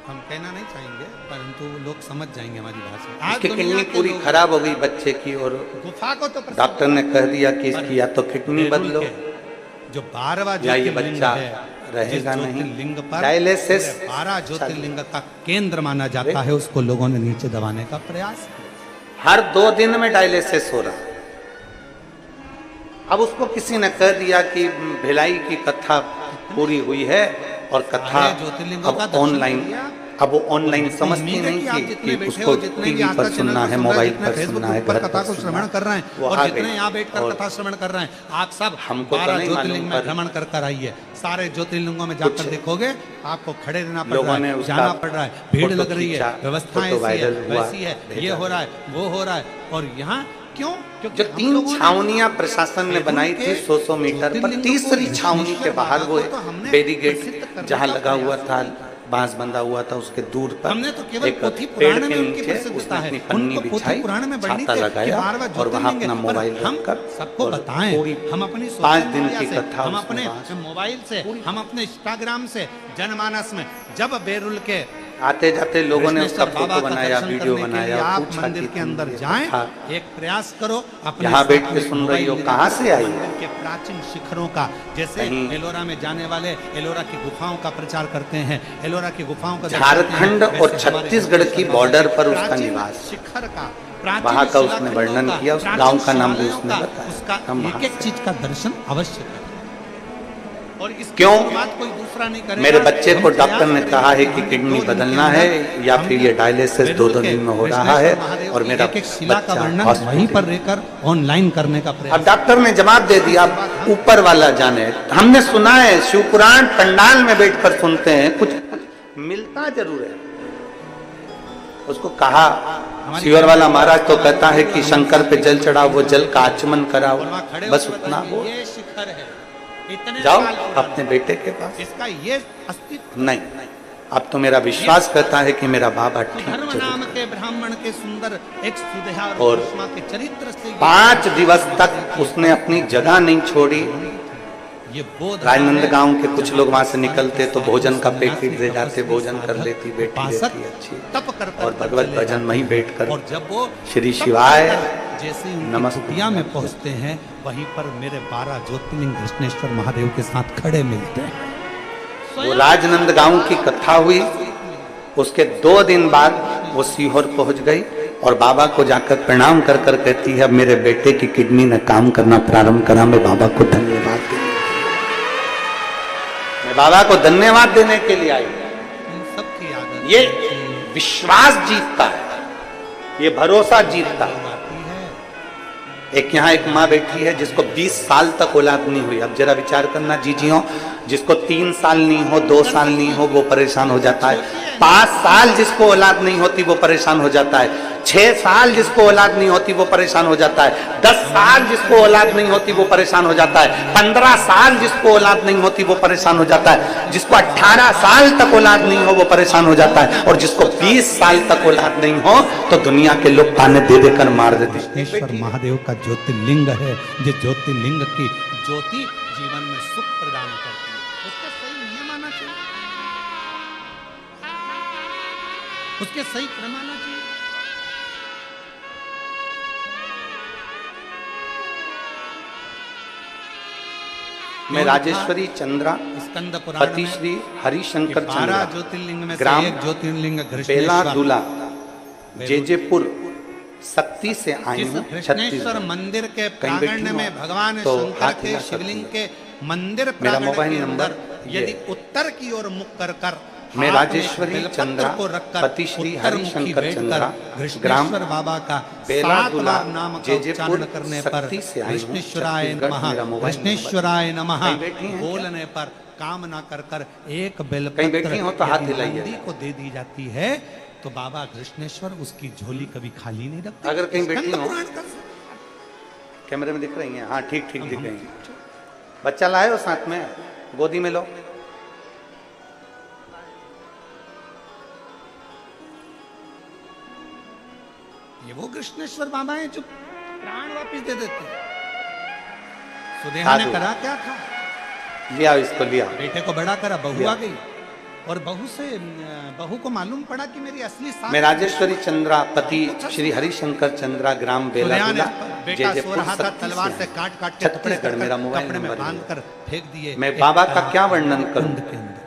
S2: हम कहना नहीं चाहेंगे परंतु लोग समझ जाएंगे हमारी भाषा।
S1: उसकी किडनी पूरी खराब हो गई बच्चे की, और
S2: गुफा को तो
S1: डॉक्टर ने कह दिया कि इसकी या तो किडनी बदलो
S2: जो 12वां
S1: या ये
S2: ज्योतिर्लिंग
S1: बच्चा
S2: है,
S1: रहेगा
S2: जिस
S1: नहीं।
S2: ज्योतिर्लिंग पर
S1: डायलिसिस
S2: 12 ज्योतिर्लिंग का केंद्र माना जाता है, उसको लोगों ने नीचे दबाने का प्रयास किया।
S1: हर 2 दिन में डायलिसिस हो रहा। अब उसको किसी ने कह दिया कि भिलाई की कथा पूरी हुई है और कथा अब ऑनलाइन, अब वो ऑनलाइन समझती नहीं कि उसको टीवी पर सुनना है, मोबाइल पर सुनना है, घर
S2: कथा को श्रवण कर रहे हैं, और जितने यहाँ बैठकर
S1: और
S2: कथा श्रवण कर रहे हैं आप सब
S1: हमको तो
S2: 12
S1: नहीं
S2: ज्योतिर्लिंग
S1: मालूम,
S2: में भ्रमण कर कर आइए। सारे ज्योतिर्लिंगों में जाकर देखोगे आपको खड़े रहना पड़ रहा है, जाना पड़ रहा है, भीड़ लग रही है, व्यवस्थाएं ऐसी है, वैसी है, ये हो रहा है, वो हो रहा है। और यहाँ क्यों?
S1: जो 3 छावनियां प्रशासन ने बनाई थी 100 मीटर पर, तीसरी छावनी के बाहर वो बैरिकेड जहां लगा हुआ था, बांस बंधा हुआ था, उसके दूर पर
S2: हमने तो केवल
S1: एक
S2: पोथी
S1: पेड़
S2: पुराण
S1: के
S2: में उनकी
S1: नीचे
S2: प्रसिद्धता
S1: उसने
S2: है,
S1: अपनी पन्नी
S2: उनको पोथी
S1: बिछाई,
S2: पुराण में वर्णित
S1: छाता
S2: है
S1: लगाया
S2: कि 12वां
S1: और वहां
S2: ज्योतिर्लिंग
S1: अपना
S2: है।
S1: मोबाइल
S2: हम
S1: रखकर
S2: सबको
S1: और
S2: बताएं, हम अपनी
S1: 5
S2: सोशल
S1: दिन
S2: मीडिया
S1: की
S2: से,
S1: कथा
S2: हम
S1: उसमें
S2: अपने मोबाइल से, हम अपने इंस्टाग्राम से, जनमानस में जब बेरुल के
S1: आते जाते लोगों ने उसका
S2: कृष्णेश्वर बाबा
S1: फोटो
S2: का
S1: बनाया,
S2: दर्शन
S1: वीडियो
S2: करने के लिए
S1: बनाया,
S2: आप
S1: पूछा
S2: मंदिर
S1: कि
S2: के
S1: तुम
S2: अंदर
S1: ये
S2: जाएं,
S1: कथा
S2: एक प्रयास करो अपने
S1: यहाँ बैठ
S2: साथ
S1: के
S2: में
S1: सुन रही हो,
S2: मोबाइल
S1: कहाँ से आई?
S2: मंदिर के प्राचीन शिखरों का, जैसे एलोरा में जाने वाले एलोरा की गुफाओं का प्रचार करते हैं, एलोरा की गुफाओं का
S1: झारखंड और छत्तीसगढ़ की बॉर्डर पर उसका निवास,
S2: शिखर का
S1: वहाँ का उसने वर्णन किया, उस गांव का नाम भी उसने बताया।
S2: उसका
S1: हम
S2: एक एक चीज का दर्शन अवश्य करें। और
S1: क्यों?
S2: बात कोई दूसरा नहीं करेगा।
S1: मेरे बच्चे को डॉक्टर ने कहा है कि किडनी बदलना है या फिर ये डायलिसिस 2 दिन में हो रहा है, और मेरा
S2: एक शिला का वर्णन
S1: बच्चा
S2: वहीं पर रहकर ऑनलाइन करने का प्रयास।
S1: अब डॉक्टर ने जवाब दे दिया, ऊपर वाला जाने। हमने सुना है, शिवपुराण पंडाल में बैठकर सुनते हैं, कुछ मिलता जरूर है। उसको कहा शिवर वाला महाराज तो कहता है कि शंकर पे जल चढ़ाओ, वो जल का आचमन कराओ, बस उतना हो।
S2: ये शिखर है, इतने
S1: जाओ
S2: साल पुराना।
S1: अपने बेटे के पास।
S2: इसका ये अस्तित्व
S1: नहीं, अब तो मेरा विश्वास करता है कि मेरा बाबा ठीक
S2: धर्म
S1: जरूर।
S2: नाम के ब्राह्मण के सुंदर एक सुधा
S1: और
S2: और सुषमा के चरित्र से
S1: 5 दिवस तक उसने अपनी जगह नहीं छोड़ी।
S2: ये बोध
S1: राजनांदगांव के कुछ लोग वहां से निकलते तो भोजन का पैकेट दे जाते, भोजन कर लेती बेटी, रहती अच्छी,
S2: तप कर
S1: और भगवत भजन वहीं बैठकर
S2: और जब वो
S1: श्री शिवाय
S2: जैसे ही
S1: नमस्ते
S2: कुटिया में पहुंचते हैं, वहीं पर मेरे 12 ज्योतिर्लिंग कृष्णेश्वर महादेव के साथ खड़े मिलते हैं।
S1: वो राजनांदगांव की कथा हुई, उसके 2 दिन बाद वो सीहोर पहुंच गई और बाबा को जाकर प्रणाम कर कर कहती है, अब मेरे बेटे की किडनी ने काम करना प्रारंभ करा, मैं बाबा को धन्यवाद दे, मैं बाबा को धन्यवाद देने के लिए आई।
S2: इन सबकी आदत
S1: ये विश्वास जीतता है, ये भरोसा जीतता है। एक यहाँ एक माँ बैठी है जिसको 20 साल तक औलाद नहीं हुई। अब जरा विचार करना जीजियों, जिसको 3 साल नहीं हो, 2 साल नहीं हो, वो परेशान हो जाता है। 5 साल जिसको औलाद नहीं होती वो परेशान हो जाता है। 6 साल जिसको औलाद नहीं होती वो परेशान हो जाता है। 10 साल जिसको औलाद नहीं होती वो परेशान हो जाता है। 15 साल जिसको औलाद नहीं होती वो परेशान हो जाता है। जिसको 18 साल तक औलाद नहीं हो वो परेशान हो जाता है। और जिसको 20 साल तक औलाद नहीं हो तो दुनिया के लोग ताने दे देकर मार देते हैं।
S2: कृष्णेश्वर महादेव का ज्योतिर्लिंग है, जो ज्योतिर्लिंग की ज्योति जीवन में सुख प्रदान करती है। उसका सही नियम आना चाहिए, उसके सही क्रम आना चाहिए।
S1: मैं राजेश्वरी चंद्रा
S2: स्कंद पुराण
S1: पति
S2: में
S1: श्री हरिशंकर
S2: 12
S1: चंद्रा
S2: ज्योतिर्लिंग में से
S1: ग्राम
S2: एक ज्योतिर्लिंग
S1: बेला
S2: कृष्णेश्वर,
S1: दूला जेजेपुर शक्ति से आई
S2: जिस
S1: हूँ
S2: कृष्णेश्वर
S1: छत्तीसगढ़।
S2: मंदिर के
S1: कहीं बैठी
S2: प्रांगण
S1: हूँ
S2: में भगवान
S1: तो
S2: शंकर
S1: हाथ
S2: के
S1: हिला
S2: शिवलिंग
S1: सकती
S2: के मंदिर
S1: मेरा
S2: प्रांगण
S1: मोबाइल
S2: के
S1: नंबर
S2: अंदर
S1: ये
S2: यदि उत्तर की ओर मुख कर कर
S1: मैं
S2: हाथ में
S1: राजेश्वरी
S2: बेलपत्र
S1: चंद्रा
S2: को रखकर
S1: पति श्री
S2: उत्तरमुखी
S1: हरिशंकर
S2: बैठकर
S1: चंद्रा
S2: कृष्णेश्वर
S1: ग्राम
S2: बाबा का
S1: बेला
S2: 7
S1: दूला
S2: बार नाम का
S1: जेजेपुर
S2: उच्चारण करने पर
S1: शक्ति से आई हूँ
S2: कृष्णेश्वराय
S1: छत्तीसगढ़।
S2: नमः,
S1: मेरा मोबाइल
S2: कृष्णेश्वराय नमः
S1: कहीं बैठी हैं क्या?
S2: बोलने पर काम ना कर कर एक
S1: कहीं
S2: बेलपत्र
S1: बैठी हो तो हाथ
S2: यदि
S1: हिलाइए।
S2: नंदी को दे दी जाती है तो बाबा कृष्णेश्वर उसकी झोली कभी खाली नहीं रखते।
S1: अगर कहीं बैठी
S2: स्कंद
S1: हो,
S2: पुराण का
S1: कैमरे में दिख रही हैं? हाँ ठीक ठीक दिख रही हैं। बच्चा लाए हो साथ में, गोदी में लो।
S2: ये वो कृष्णेश्वर बाबा हैं जो प्राण वापिस दे देते हैं। सुदेहा ने
S1: साधु।
S2: करा क्या था,
S1: लिया इसको, लिया।
S2: बेटे को बड़ा करा, बहू
S1: लिया।
S2: आ गई और बहू को मालूम पड़ा कि मेरी असली सास
S1: मैं राजेश्वरी चंद्रा पति श्री हरिशंकर चंद्रा ग्राम बेला
S2: सुदेहा ने
S1: दूला
S2: बेटा सो
S1: जेजेपुर
S2: रहा था,
S1: शक्ति
S2: तलवार से काट काट के टुकड़े
S1: छत्तीसगढ़। मेरा मोबाइल
S2: कपड़े में
S1: नंबर
S2: बांध
S1: है।
S2: कर फेंक दिए।
S1: मैं
S2: एक
S1: बाबा का
S2: तालाब
S1: क्या
S2: के
S1: वर्णन करूं?
S2: कुंड के अंदर।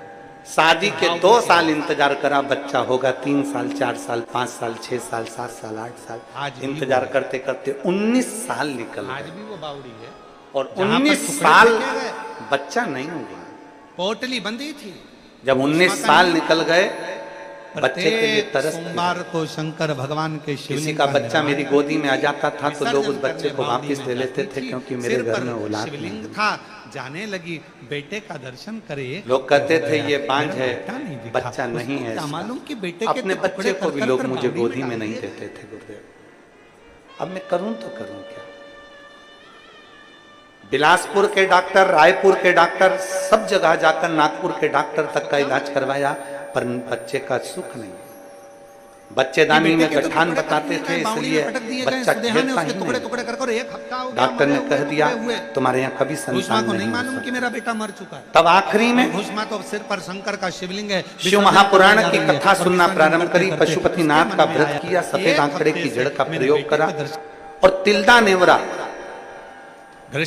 S1: शादी के 2 साल इंतजार करा, बच्चा होगा 3 साल, 4 साल, 5 साल, 6 साल, 7 साल, 8 साल,
S2: आज भी
S1: इंतजार
S2: वो-
S1: करते करते 19 साल निकल
S2: आज
S1: गए
S2: भी वो बावड़ी है
S1: और
S2: जहाँ पर
S1: 19
S2: टुकड़े
S1: साल
S2: फेंके गए।
S1: बच्चा नहीं हुआ।
S2: पोटली बंधी थी।
S1: जब 19 साल निकल गए, बच्चे के लिए
S2: प्रत्येक
S1: तरस
S2: सोमवार को शंकर भगवान के
S1: किसी
S2: शिवलिंग
S1: का बच्चा
S2: निर्माण
S1: मेरी गोदी में आ जाता था तो लोग उस
S2: विसर्जन
S1: बच्चे
S2: करने
S1: को
S2: बावड़ी
S1: वापस
S2: में
S1: ले लेते
S2: जाती
S1: थे
S2: थी।
S1: क्योंकि मेरे
S2: सिर
S1: घर
S2: पर
S1: में औलाद
S2: शिवलिंग
S1: नहीं।
S2: था, जाने लगी बेटे का दर्शन करे।
S1: लोग कहते थे ये बांझ
S2: मेरा
S1: है,
S2: बेटा नहीं दिखा।
S1: बच्चा नहीं
S2: उसको
S1: है
S2: क्या
S1: इसका।
S2: मालूम कि बेटे के
S1: अपने
S2: टुकड़े
S1: बच्चे को भी
S2: कर
S1: लोग
S2: कर
S1: मुझे
S2: बावड़ी
S1: गोदी में
S2: डाल
S1: नहीं
S2: दिए।
S1: देते थे गुरुदेव। अब मैं करूं तो करूं क्या? बिलासपुर के डॉक्टर, रायपुर के डॉक्टर, सब जगह जाकर नागपुर के डॉक्टर तक का इलाज करवाया पर बच्चे का सुख नहीं। बच्चेदानी में गठान बताते थे इसलिए बच्चा खेलता ही
S2: टुकड़े
S1: नहीं।
S2: टुकड़े कर एक हफ्ता हो गया,
S1: डॉक्टर ने
S2: मरे
S1: कह
S2: हुए,
S1: दिया
S2: टुकड़े हुए।
S1: तुम्हारे यहाँ कभी
S2: भूष्मा
S1: संतान
S2: को नहीं
S1: नहीं हो
S2: मालूम कि
S1: सकता।
S2: मेरा बेटा मर चुका है।
S1: तब आखिरी में
S2: भूष्मा तो सिर पर शंकर का शिवलिंग है।
S1: शिव महापुराण की कथा सुनना प्रारंभ करी, पशुपतिनाथ का व्रत किया, सफेद आंकड़े की जड़ का प्रयोग करा और तिल्दा नेवरा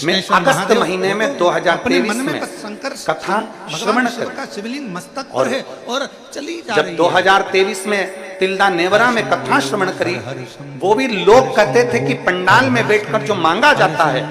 S1: मैं अगस्त महीने में 2023 में कथा श्रवण
S2: का शिवलिंग मस्तक
S1: और
S2: पर है और चली जा
S1: जब
S2: रही है।
S1: 2023 में तिल्दा नेवरा में कथा श्रवण करी, वो भी लोग कहते थे कि पंडाल में बैठकर जो मांगा जाता है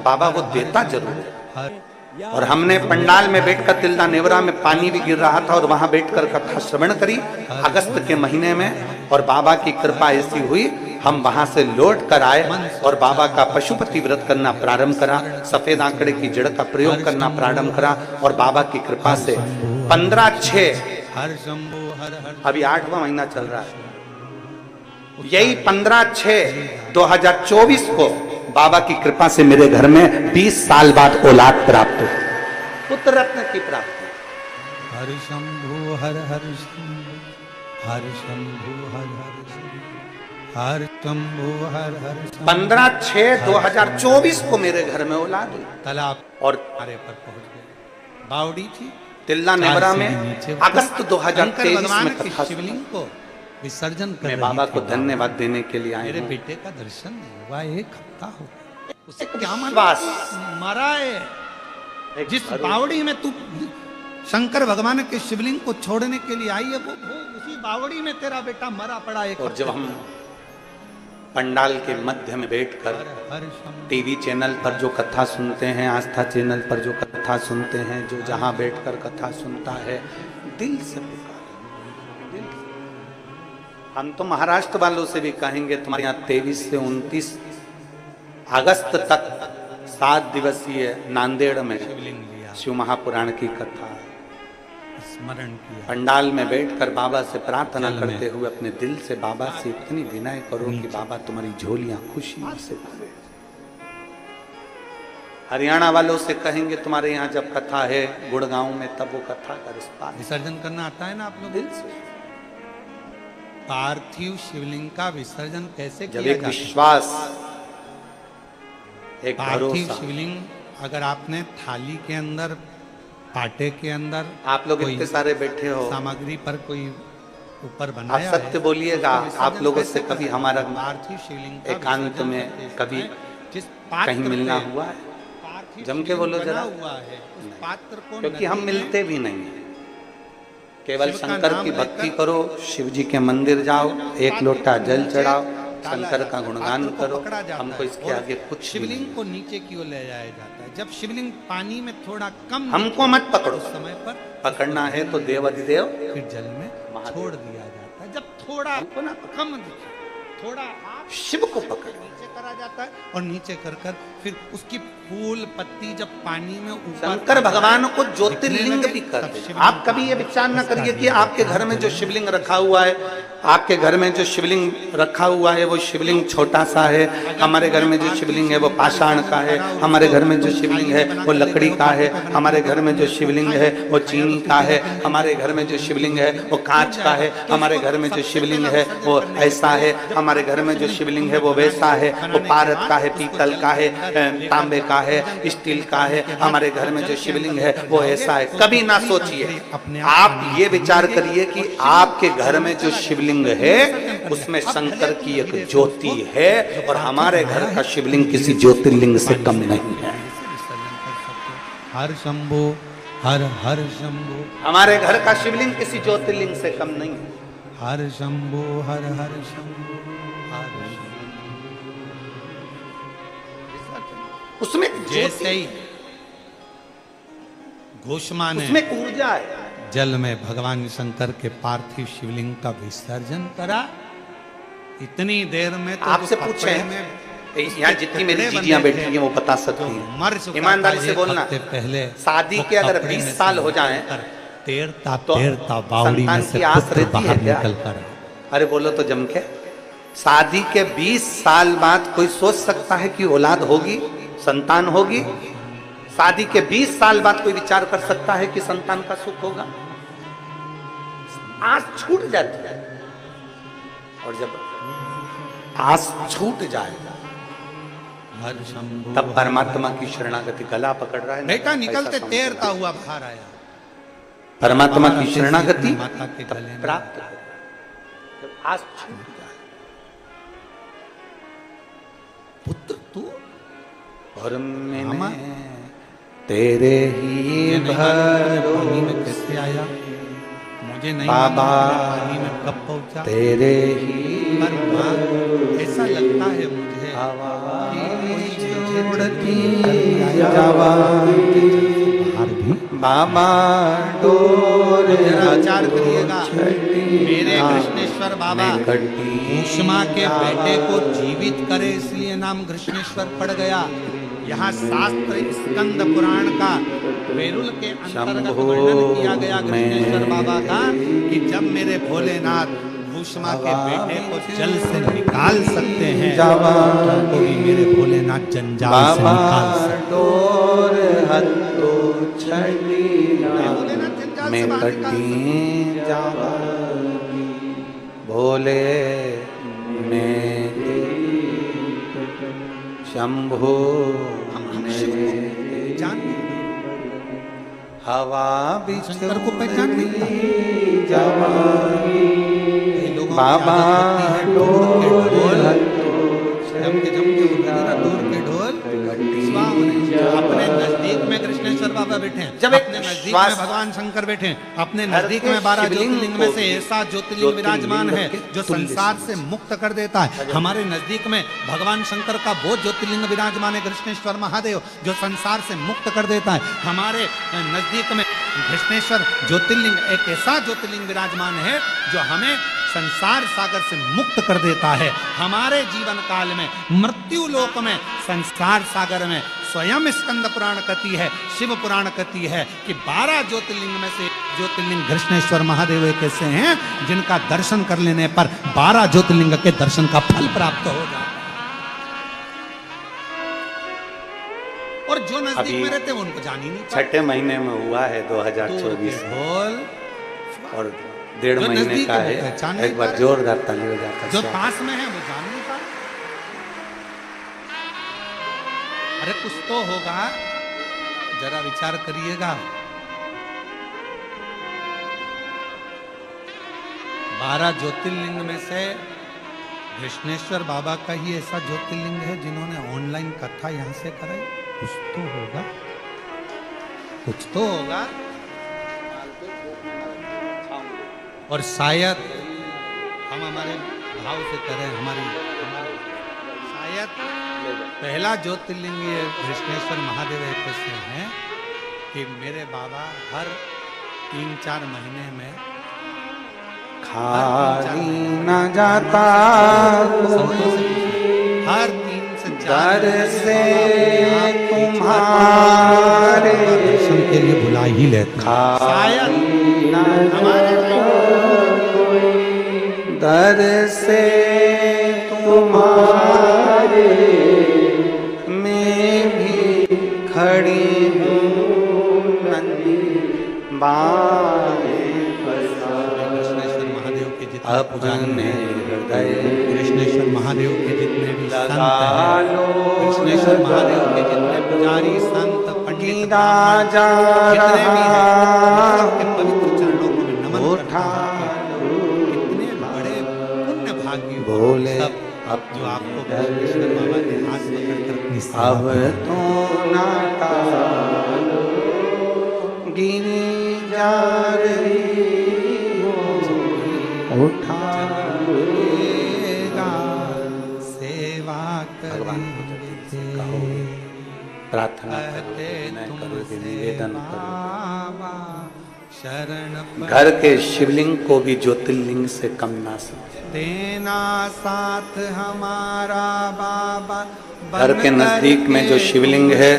S1: बाबा वो देता जरूर है। और हमने पंडाल में बैठकर तिल्दा नेवरा में पानी भी गिर रहा था और वहां बैठकर कथा श्रवण करी अगस्त के महीने में और बाबा की कृपा ऐसी हुई हम वहां से लौट कर आए और बाबा का पशुपति व्रत करना प्रारंभ करा, सफेद आंकड़े की जड़ का प्रयोग करना प्रारंभ करा और बाबा की कृपा से 15/6
S2: हर शंभु हर हर
S1: अभी 8वां महीना चल रहा है, यही 15/6/2024 को बाबा की कृपा से मेरे घर में 20 साल बाद औलाद प्राप्त हुई। अष्ट रत्न की प्राप्ति।
S2: हर शंभु हर हर शंभु हर शंभु हर हर शंभु हर शंभु हर हर शंभु।
S1: 15/6/2024 को मेरे घर में औलाद हुई
S2: तालाब
S1: और
S2: किनारे पर पहुंच गए। बावड़ी थी
S1: तिल्ला नेवरा में अगस्त 2023 में कथा
S2: शिवलिंग को विसर्जन कर
S1: मैं बाबा को धन्यवाद देने के लिए आया
S2: मेरे
S1: हूं।
S2: बेटे का दर्शन नहीं हुआ, एक हफ्ता हो गया। उसे क्या
S1: विश्वास
S2: मरा है। जिस बावड़ी में तू शंकर भगवान के शिवलिंग को छोड़ने के लिए आई है, वो उसी बावड़ी में तेरा बेटा मरा पड़ा है।
S1: और जब हम पंडाल के मध्य में बैठकर टीवी चैनल पर जो कथा सुनते हैं, आस्था चैनल पर जो कथा सुनते हैं, जो जहां बैठकर कथा सुनता है, दिल से पुकारे, दिल से। हम तो महाराष्ट्र वालों से भी कहेंगे, तुम्हारे यहाँ 23 से 29 अगस्त तक 7 दिवसीय नांदेड़ में शिव महापुराण की कथा
S2: स्मरण किया।
S1: पंडाल में बैठकर बाबा से प्रार्थना करते हुए अपने दिल से बाबा से इतनी विनय करो कि बाबा तुम्हारी झोलियां खुशी से भरे। हरियाणा वालों से कहेंगे, तुम्हारे यहाँ जब कथा है गुड़गांव में, तब वो कथा का रिश्ता
S2: विसर्जन करना आता है ना आप लोग?
S1: दिल से।
S2: पार्थिव शिवलिंग का विसर्जन कैसे
S1: जब
S2: किया
S1: एक
S2: जाता है?
S1: विश्वास, एक
S2: पार्थिव
S1: भरोसा।
S2: शिवलिंग अगर आपने थाली के अंदर, पाटे के अंदर,
S1: आप लोग इतने सारे बैठे हो,
S2: सामग्री पर कोई ऊपर
S1: आप
S2: बनाया
S1: सत्य बोलिएगा। आप लोगों से कभी हमारा
S2: पार्थिव शिवलिंग का
S1: एकांत
S2: विसर्जन
S1: में
S2: करते
S1: कभी
S2: समय जिस पात्र
S1: कहीं मिलना
S2: पे
S1: हुआ है?
S2: पार्थिव
S1: जम के
S2: शिवलिंग
S1: बोलो
S2: बना
S1: जरा।
S2: हुआ है, उस पात्र को
S1: क्योंकि हम
S2: नदी में
S1: मिलते भी नहीं हैं। केवल
S2: शिव का
S1: शंकर
S2: नाम
S1: की
S2: लेकर
S1: भक्ति करो, शिव जी के मंदिर जाओ, एक लोटा जल चढ़ाओ, शंकर का गुणगान
S2: पात्र को
S1: करो।
S2: पकड़ा जाता
S1: हमको
S2: है
S1: इसके
S2: और
S1: आगे कुछ भी
S2: शिवलिंग
S1: नहीं।
S2: को नीचे की ओर ले जाया जाता है। जब शिवलिंग पानी में थोड़ा कम
S1: हमको मत पकड़ो,
S2: उस समय पर
S1: पकड़ना है तो देव अधिदेव
S2: फिर जल में छोड़ दिया जाता है। जब थोड़ा
S1: हमको ना
S2: कम दिखे, थोड़ा आप
S1: शिव को पकड़।
S2: नीचे करा जाता है और नीचे कर कर फिर उसकी फूल पत्ती जब पानी में ऊपर
S1: शंकर भगवान को ज्योतिर्लिंग
S2: दिखने
S1: भी
S2: लगे,
S1: करते
S2: तब
S1: हैं।
S2: शिवलिंग
S1: आप कभी ये विचार न करिए कि आपके घर में जो शिवलिंग रखा हुआ है, आपके घर में जो शिवलिंग रखा हुआ है वो शिवलिंग छोटा सा है। हमारे घर में जो शिवलिंग है वो पाषाण का है। हमारे घर में जो शिवलिंग है वो लकड़ी का है। हमारे घर में जो शिवलिंग है वो चीनी का है। हमारे घर में जो शिवलिंग है वो कांच का है। हमारे घर में जो शिवलिंग है वो ऐसा है। हमारे घर में जो शिवलिंग है वो वैसा है। वो भारत का है, पीतल का है, तांबे का है, स्टील का है। हमारे घर में जो शिवलिंग है वो ऐसा है। कभी ना सोचिए, आप ये विचार करिए कि आपके घर में जो शिवलिंग है उसमें शंकर की एक ज्योति है और हमारे घर का शिवलिंग किसी ज्योतिर्लिंग से कम नहीं है।
S2: हर शंभो हर हर शंभो,
S1: हमारे घर का शिवलिंग किसी ज्योतिर्लिंग से कम नहीं है।
S2: हर शंभो हर हर शंभो हर
S1: उसमें
S2: जैसे ही घोषमा ने
S1: उसमें ऊर्जा है।
S2: जल में भगवान शंकर के पार्थिव शिवलिंग का विसर्जन करा, इतनी देर में तो
S1: आपसे
S2: जो
S1: पूछे
S2: कपड़े में
S1: यहाँ जितनी मेरी जीजियां बैठी हैं वो बता सकती हैं।
S2: मर चुका
S1: ईमानदारी
S2: था
S1: से
S2: एक
S1: बोलना,
S2: हफ्ते पहले
S1: शादी
S2: वो
S1: के अगर
S2: कपड़े
S1: 20
S2: में
S1: साल
S2: से
S1: हो जाएं
S2: तेरता
S1: तो
S2: तेरता बावड़ी में
S1: संतान
S2: से
S1: की आस
S2: पुत्र
S1: रहती है
S2: बाहर
S1: क्या?
S2: निकल कर
S1: अरे बोलो तो जम के। शादी के 20 साल बाद कोई सोच सकता है कि औलाद होगी, संतान होगी? शादी के 20 साल बाद कोई विचार कर सकता है कि संतान का सुख होगा? आस छूट जाती है। और जब आस छूट जाएगा
S2: हर शंभु
S1: तब परमात्मा की शरणागति गला पकड़ रहा है।
S2: बेटा
S1: ऐसा
S2: निकलते
S1: समझ
S2: तैरता
S1: लो।
S2: हुआ बाहर आया,
S1: परमात्मा की शरणागति
S2: माता के
S1: तब
S2: गले में
S1: प्राप्त हो। जब आस छूट जाए,
S2: पुत्र तू
S1: और मैंने
S2: मामा,
S1: तेरे ही
S2: पानी में कैसे आया मुझे नहीं
S1: बाबा,
S2: मालूम, पानी में कब पहुंचा
S1: तेरे ही
S2: पर माँ, ऐसा लगता है मुझे बाहर भी
S1: बाबा डोर
S2: जरा विचार करिएगा। मेरे कृष्णेश्वर बाबा ऊष्मा के बेटे को जीवित करे इसलिए नाम कृष्णेश्वर पड़ गया। यहाँ शास्त्र स्कंद पुराण का वेरुल के अंतर्गत वर्णन किया गया कृष्णेश्वर बाबा का कि जब मेरे भोलेनाथ ऊष्मा के बेटे को जल से निकाल सकते हैं तो भी मेरे भोलेनाथ जंजाल से निकाल सकते हैं। काल
S1: में
S2: से बाहर
S1: कटी जावा भोले में शंभो
S2: हम शिव को जान नहीं,
S1: हवा
S2: शंकर को पहचान नहीं पाते। लोगों की
S1: बाबा
S2: आदत होती है दूर के ढोल जम के दूर के ढोल अपने नजदीक में कृष्णेश्वर बाबा बैठे हैं,
S1: जब
S2: अपने नजदीक में भगवान शंकर बैठे हैं, अपने नजदीक में 12 ज्योतिर्लिंग में से ऐसा ज्योतिर्लिंग विराजमान है जो संसार से मुक्त कर देता है। हमारे नजदीक में भगवान शंकर का वो ज्योतिर्लिंग विराजमान है कृष्णेश्वर महादेव जो संसार से मुक्त कर देता है। हमारे नजदीक में कृष्णेश्वर ज्योतिर्लिंग एक ऐसा ज्योतिर्लिंग विराजमान है जो हमें संसार सागर से मुक्त कर देता है। हमारे जीवन काल में मृत्यु लोक में संसार सागर में स्वयं स्कंद पुराण कहती है, शिव पुराण कहती है कि 12 ज्योतिर्लिंग में से ज्योतिर्लिंग कृष्णेश्वर महादेव एक ऐसे हैं जिनका दर्शन कर लेने पर 12 ज्योतिर्लिंग के दर्शन का फल प्राप्त हो जाता है। और जो नजदीक में रहते हैं उनको जान ही नहीं पाते।
S1: छठे महीने में हुआ है 2024
S2: ढोल
S1: और 1.5 महीने का है। एक बार जोरदार ताली हो जाता
S2: जो पास में है वो जान नहीं पा। अरे कुछ तो होगा, जरा विचार करिएगा। 12 ज्योतिर्लिंग में से कृष्णेश्वर बाबा का ही ऐसा ज्योतिर्लिंग है जिन्होंने ऑनलाइन कथा यहां से कराई। कुछ तो होगा, कुछ तो होगा। और शायद हम हमारे भाव से करें, हमारे शायद पहला ज्योतिर्लिंग ये कृष्णेश्वर महादेव एक ऐसे हैं कि मेरे बाबा हर 3-4 महीने में
S1: खाली न जाता
S2: हर 3 से 4
S1: से तुम्हारे
S2: दर्शन के लिए बुला ही लेते हैं। शायद हमारे
S1: दर से तुम्हारे मैं भी खड़ी हूँ नंदी बारे
S2: कृष्णेश्वर महादेव के जितने
S1: अपने हृदय
S2: कृष्णेश्वर महादेव के जितने भी संत हैं, कृष्णेश्वर महादेव के जितने पुजारी संत पंडित जितने भी हैं, सबके पवित्र चरणों को मैं नमन करता हूं। कितने बड़े पुण्य भागी
S1: बोले
S2: सब अब जो आपको कृष्णेश्वर बाबा ने हाथ पकड़कर अपनी
S1: अब तो नाता गिरी जा रही हो उठा
S2: सेवा करेंगे
S1: प्रार्थना करोगे, निवेदन करोगे।
S2: शरण
S1: घर के शिवलिंग को भी ज्योतिर्लिंग से कम ना समझे।
S2: देना साथ हमारा बाबा।
S1: घर के नजदीक में जो शिवलिंग है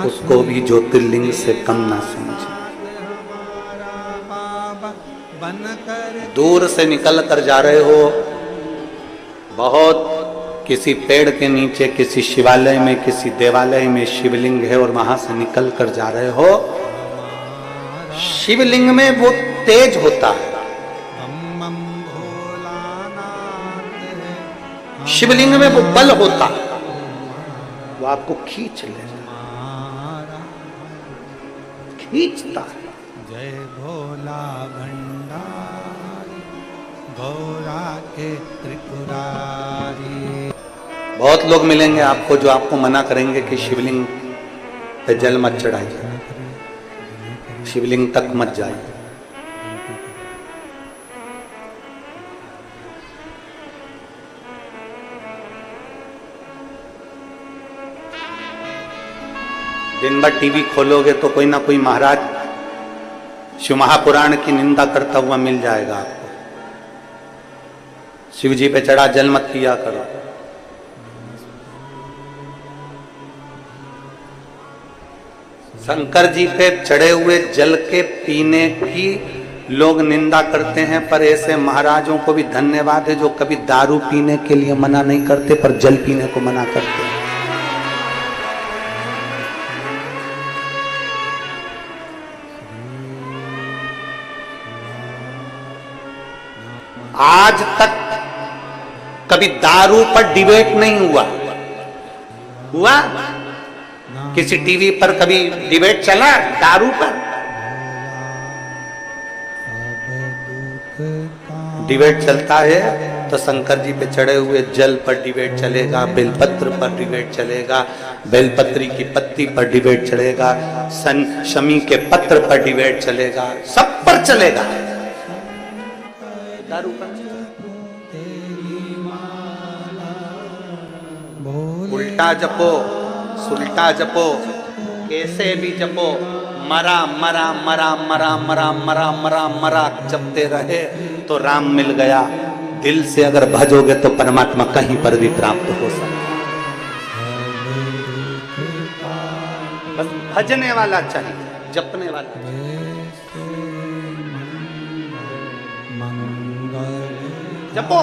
S1: उसको भी ज्योतिर्लिंग से कम ना समझे। दूर से निकल कर जा रहे हो, बहुत किसी पेड़ के नीचे किसी शिवालय में किसी देवालय में शिवलिंग है और वहां से निकल कर जा रहे हो, शिवलिंग में वो तेज होता है, शिवलिंग में वो बल होता है, वो आपको खींच ले, खींचता है।
S2: जय भोला भंडारी भोला के त्रिपुरारी।
S1: बहुत लोग मिलेंगे आपको जो आपको मना करेंगे कि शिवलिंग पे जल मत चढ़ाइए, शिवलिंग तक मत जाइए। दिन भर टीवी खोलोगे तो कोई ना कोई महाराज शिव महापुराण की निंदा करता हुआ मिल जाएगा आपको। शिव जी पे चढ़ा जल मत पिया करो। शंकर जी पे चढ़े हुए जल के पीने की लोग निंदा करते हैं, पर ऐसे महाराजों को भी धन्यवाद है जो कभी दारू पीने के लिए मना नहीं करते पर जल पीने को मना करते हैं। आज तक कभी दारू पर डिबेट नहीं हुआ। हुआ किसी टीवी पर कभी डिबेट चला दारू पर? डिबेट चलता है तो शंकर जी पे चढ़े हुए जल पर डिबेट चलेगा, बेलपत्र पर डिबेट चलेगा, बेलपत्री की पत्ती पर डिबेट चलेगा, शमी के पत्र पर डिबेट चलेगा, सब पर चलेगा। दारू पर उल्टा जपो, सुल्टा जपो, कैसे भी जपो, मरा मरा मरा मरा मरा मरा मरा मरा जपते रहे तो राम मिल गया। दिल से अगर भजोगे तो परमात्मा कहीं पर भी प्राप्त हो सकता है। बस भजने वाला चाहिए, जपने वाला चाहिए। जपो,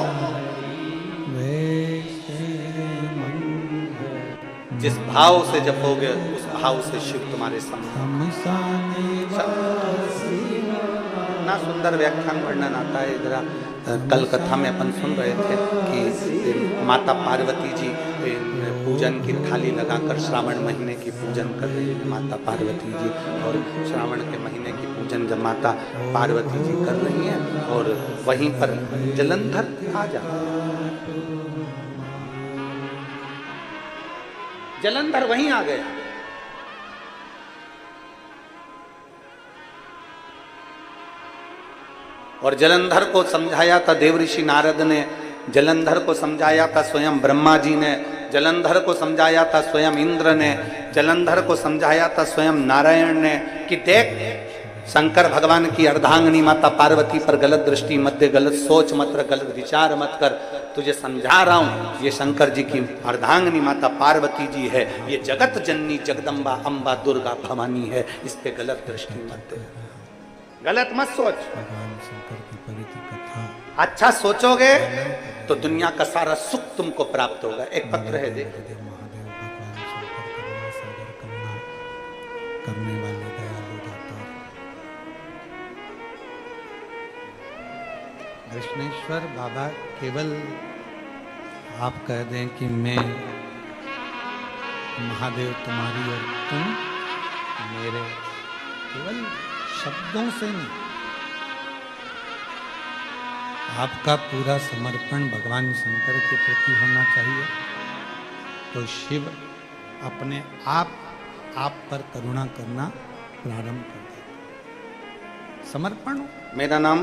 S1: जिस भाव से जपोगे उस भाव से शिव तुम्हारे सामने। ना सुंदर व्याख्यान वर्णन आता है। इधर कल कथा में अपन सुन रहे थे कि माता पार्वती जी पूजन की थाली लगाकर श्रावण महीने की पूजन कर रही है माता पार्वती जी। और श्रावण के महीने की पूजन जब माता पार्वती जी कर रही हैं और वहीं पर जलंधर आ जाता है। जलंधर वहीं आ गया। और जलंधर को समझाया था देवऋषि नारद ने, जलंधर को समझाया था स्वयं ब्रह्मा जी ने, जलंधर को समझाया था स्वयं इंद्र ने, जलंधर को समझाया था स्वयं नारायण ने कि देख शंकर भगवान की अर्धांगिनी माता पार्वती पर गलत दृष्टि मत दे, गलत सोच मत कर, गलत विचार मत कर। तुझे समझा रहा हूं, ये शंकर जी की अर्धांगिनी माता पार्वती जी है, ये जगत जननी जगदम्बा अम्बा दुर्गा भवानी है, इस पे गलत दृष्टि मत दे, गलत मत सोच। अच्छा सोचोगे तो दुनिया का सारा सुख तुमको प्राप्त होगा। एक पत्र है देख,
S2: करने वाले दयालु दाता कृष्णेश्वर बाबा केवल आप कह दें कि मैं महादेव तुम्हारी और तुम मेरे, केवल शब्दों से नहीं, आपका पूरा समर्पण भगवान शंकर के प्रति होना चाहिए। तो शिव अपने आप पर करुणा करना प्रारंभ कर दे। समर्पण।
S1: मेरा नाम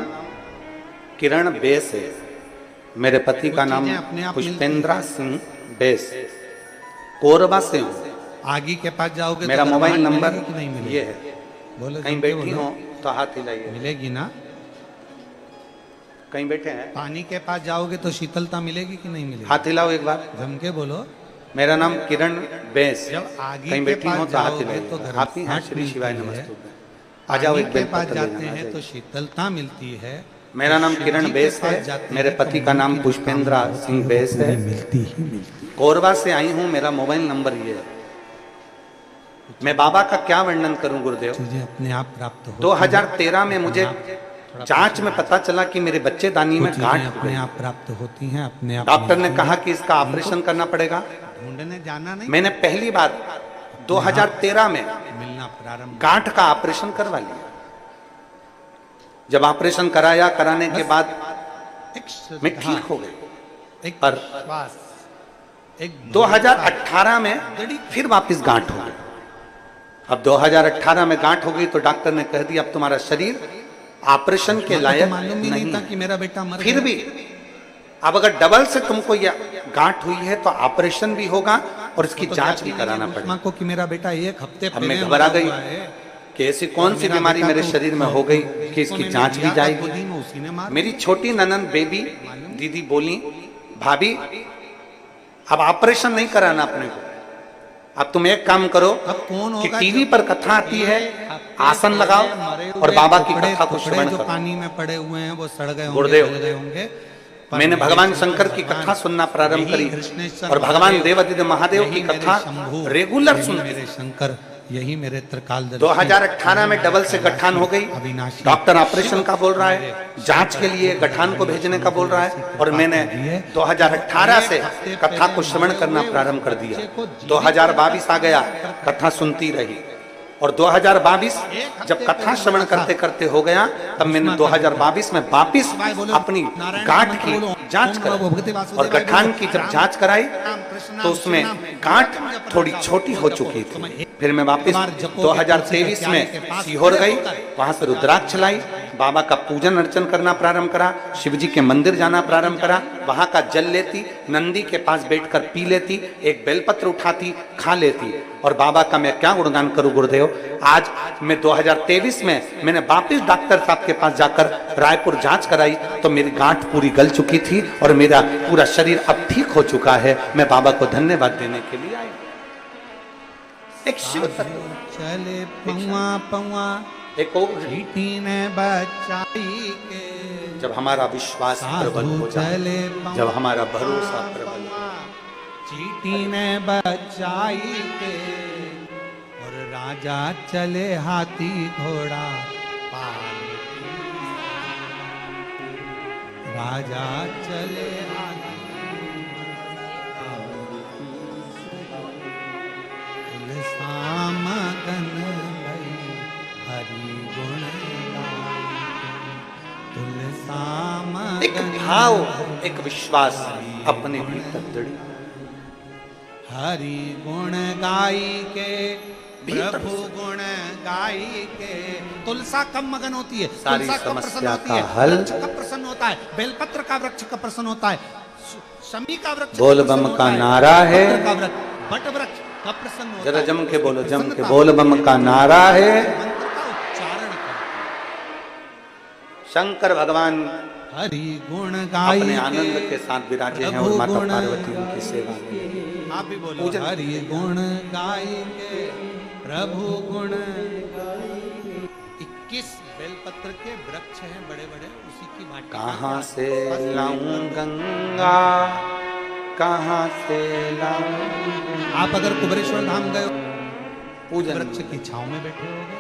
S1: किरण बेस है, मेरे पति का नाम पुष्पेंद्रा सिंह बेस, कोरबा से हूँ।
S2: आगे के पास जाओगे
S1: मेरा
S2: तो
S1: मोबाइल नंबर
S2: नहीं मिलेगी?
S1: ये है।
S2: बोलो,
S1: कहीं बैठी हो तो हाथ हिलाइए।
S2: मिलेगी ना?
S1: कहीं बैठे हैं?
S2: पानी के पास जाओगे तो शीतलता मिलेगी कि नहीं मिलेगी?
S1: हाथ हिलाओ एक बार,
S2: जम के बोलो।
S1: मेरा नाम किरण बेस।
S2: जब आगे
S1: कहीं बैठी हो तो हाथ हिलाइए।
S2: तो
S1: आप ही हैं? श्री शिवाय नमस्ते। आ जाओ, एक
S2: के
S1: बेल
S2: पास
S1: पत्र
S2: जाते
S1: लेना।
S2: हैं तो शीतलता मिलती है।
S1: मेरा नाम किरण बेस है, मेरे पति का नाम पुष्पेंद्रा सिंह बेस है,
S2: मिलती ही मिलती।
S1: कोरबा से आई हूँ। मेरा मोबाइल नंबर ये है। मैं बाबा का क्या वर्णन करूं गुरुदेव।
S2: चीजें अपने आप प्राप्त हो।
S1: 2013 में मुझे जांच में पता चला कि मेरे बच्चेदानी में गांठ
S2: अपने आप प्राप्त होती हैं, अपने आप।
S1: डॉक्टर ने कहा कि इसका ऑपरेशन करना पड़ेगा।
S2: ढूंढने जाना नहीं।
S1: मैंने पहली बार 2013 में
S2: मिलना प्रारंभ,
S1: गांठ का ऑपरेशन करवा लिया। जब ऑपरेशन कराया, कराने के बाद मैं ठीक हो गया।
S2: एक
S1: पर
S2: विश्वास, एक
S1: 2018 में फिर वापस गांठ हो गई। अब 2018 में गांठ हो गई तो डॉक्टर ने कह दिया अब तुम्हारा शरीर ऑपरेशन के लायक
S2: मालूम ही नहीं था कि मेरा बेटा मर
S1: फिर भी अब अगर डबल से तुमको यह गांठ हुई है तो ऑपरेशन भी होगा और इसकी जांच भी कराना पड़ेगा।
S2: को कि मेरा बेटा एक हफ्ते
S1: अब मैं घबरा गई कि ऐसी कौन सी बीमारी मेरे शरीर में हो गई कि इसकी जांच भी जाएगी। मेरी छोटी ननंद बेबी दीदी बोली, भाभी अब ऑपरेशन नहीं कराना अपने को, अब तुम एक काम करो कि टीवी पर कथा आती है, आसन लगाओ और बाबा की कथा को श्रवण करो।
S2: पानी में पड़े हुए हैं वो सड़ गए
S1: होंगे। मैंने भगवान शंकर की कथा सुनना प्रारंभ करी और भगवान देवादिदेव महादेव की कथा रेगुलर सुन।
S2: मेरे शंकर यही मेरे त्रिकालदर्शी
S1: 2018 में डबल से गठान हो गई,
S2: अविनाशी
S1: डॉक्टर ऑपरेशन का बोल रहा है, जांच के लिए गठान को भेजने का बोल रहा है, और मैंने 2018 से कथा को श्रवण करना प्रारंभ कर दिया। 2022 आ गया, कथा सुनती रही, और 2022 जब कथा श्रवण करते करते हो गया, तब मैंने 2022 में वापिस अपनी गांठ की जांच कराई, और गठान की जब जांच कराई तो उसमें गांठ थोड़ी छोटी हो चुकी थी। फिर मैं वापिस 2023 में सीहोर गई, वहां से रुद्राक्ष लाई, बाबा का पूजन अर्चन करना प्रारंभ करा, शिव जी के मंदिर जाना प्रारंभ करा, वहां का जल लेती, नंदी के पास बैठकर पी लेती, एक बेलपत्र उठाती, खा लेती, और बाबा का मैं क्या गुणगान करूं गुरुदेव। आज मैं 2023 में मैंने वापिस डॉक्टर साहब के पास जाकर रायपुर जांच कराई, तो मेरी गांठ पूरी गल चुकी थी और मेरा पूरा शरीर अब ठीक हो चुका है। मैं बाबा को धन्यवाद देने के लिए आई। एक शिव तत्व
S2: चले पौआ पौआ
S1: एक और
S2: चीटी ने बचाई के,
S1: जब हमारा विश्वास प्रबल हो जाए, जब हमारा भरोसा प्रबल हो,
S2: चीटी ने बचाई के, और राजा चले हाथी घोड़ा पाल के, राजा चले हाथी सामगन भई हरि गुण गाए,
S1: एक भाव, एक विश्वास अपने भीतर दृढ़,
S2: हरि गुण गाई के, प्रभु गुण गाई के। तुलसा कब मगन होती है?
S1: सारी
S2: तुलसा कब प्रसन्न
S1: समस्या
S2: होती
S1: का
S2: है?
S1: हल
S2: वृक्ष कब प्रसन्न होता है? बेलपत्र का वृक्ष कब प्रसन्न होता है? शमी का वृक्ष
S1: बोल बम का नारा है,
S2: बट वृक्ष कब प्रसन्न होता है?
S1: जरा जम के बोलो, जम के बोल बम का नारा है।
S2: मंत्र का उच्चारण कर,
S1: शंकर भगवान
S2: हरि गुण गाई
S1: अपने आनंद के साथ विराजे हैं, और माता पार्वती उनकी सेवा में।
S2: आप भी बोलो, हरि गुण गाई के, प्रभु गुण। 21 बेलपत्र के वृक्ष हैं बड़े बड़े, उसी की वाटिका।
S1: कहाँ से लाऊं गंगा, कहाँ से लाऊं।
S2: आप अगर कुबेरेश्वर धाम गए,
S1: पूजन
S2: वृक्ष की छांव में बैठे होगे,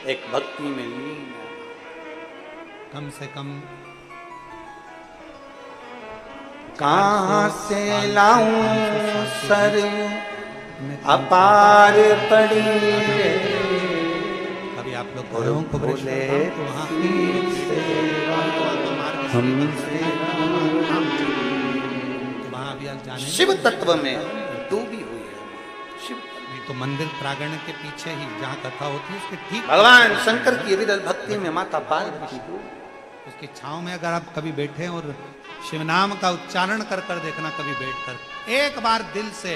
S1: एक भक्ति में लीन,
S2: कम से कम
S1: कहाँ से लाऊं सर अपार पड़ी रे,
S2: कभी आप लोग गए हो कुबेरेश्वर धाम, तो वहाँ तो वहाँ अभी आप जाने
S1: शिव तत्व में डूबी हुई है। शिव
S2: नहीं तो मंदिर प्रांगण के पीछे ही जहाँ कथा होती है, उसके ठीक
S1: भगवान शंकर की विरल भक्ति में माता पार्वती को,
S2: उसकी छांव में अगर आप कभी बैठे और शिव नाम का उच्चारण कर कर देखना, कभी बैठकर एक बार दिल से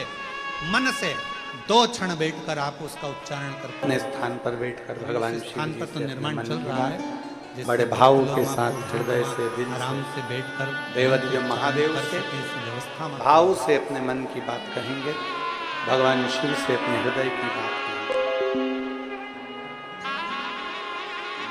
S2: मन से 2 क्षण बैठकर आप उसका उच्चारण करते
S1: अपने स्थान पर बैठकर भगवान शिव
S2: स्थान
S1: जी
S2: पर तो
S1: से
S2: निर्माण
S1: अपने
S2: चल
S1: मन
S2: रहा
S1: की
S2: है,
S1: बात
S2: जिससे
S1: बड़े भाव
S2: लोग
S1: के
S2: आपको
S1: साथ हृदय से दिल
S2: आराम
S1: से
S2: से बैठकर
S1: देवदेव महादेव से
S2: व्यवस्था में
S1: भाव से अपने मन की बात कहेंगे, भगवान शिव से अपने हृदय की बात कहेंगे,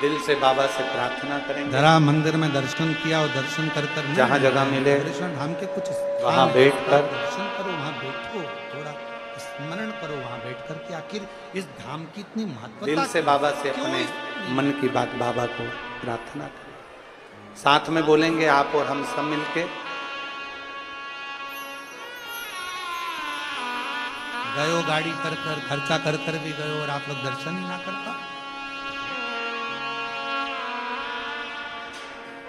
S1: दिल से बाबा से प्रार्थना करेंगे।
S2: धरा मंदिर में दर्शन किया और दर्शन कर कर
S1: जहाँ जगह मिले
S2: कुबेरेश्वर धाम के कुछ
S1: वहाँ बैठकर
S2: दर्शन करो, वहाँ बैठो, थोड़ा स्मरण करो वहाँ बैठ कर के आखिर इस धाम की इतनी महत्वता
S1: दिल से बाबा से
S2: क्यों
S1: अपने
S2: इतनी?
S1: मन की बात बाबा को प्रार्थना करें। साथ में बोलेंगे आप और हम सब मिलके,
S2: गयो गाड़ी कर कर खर्चा कर कर भी गयो और आप लोग दर्शन ही ना करता।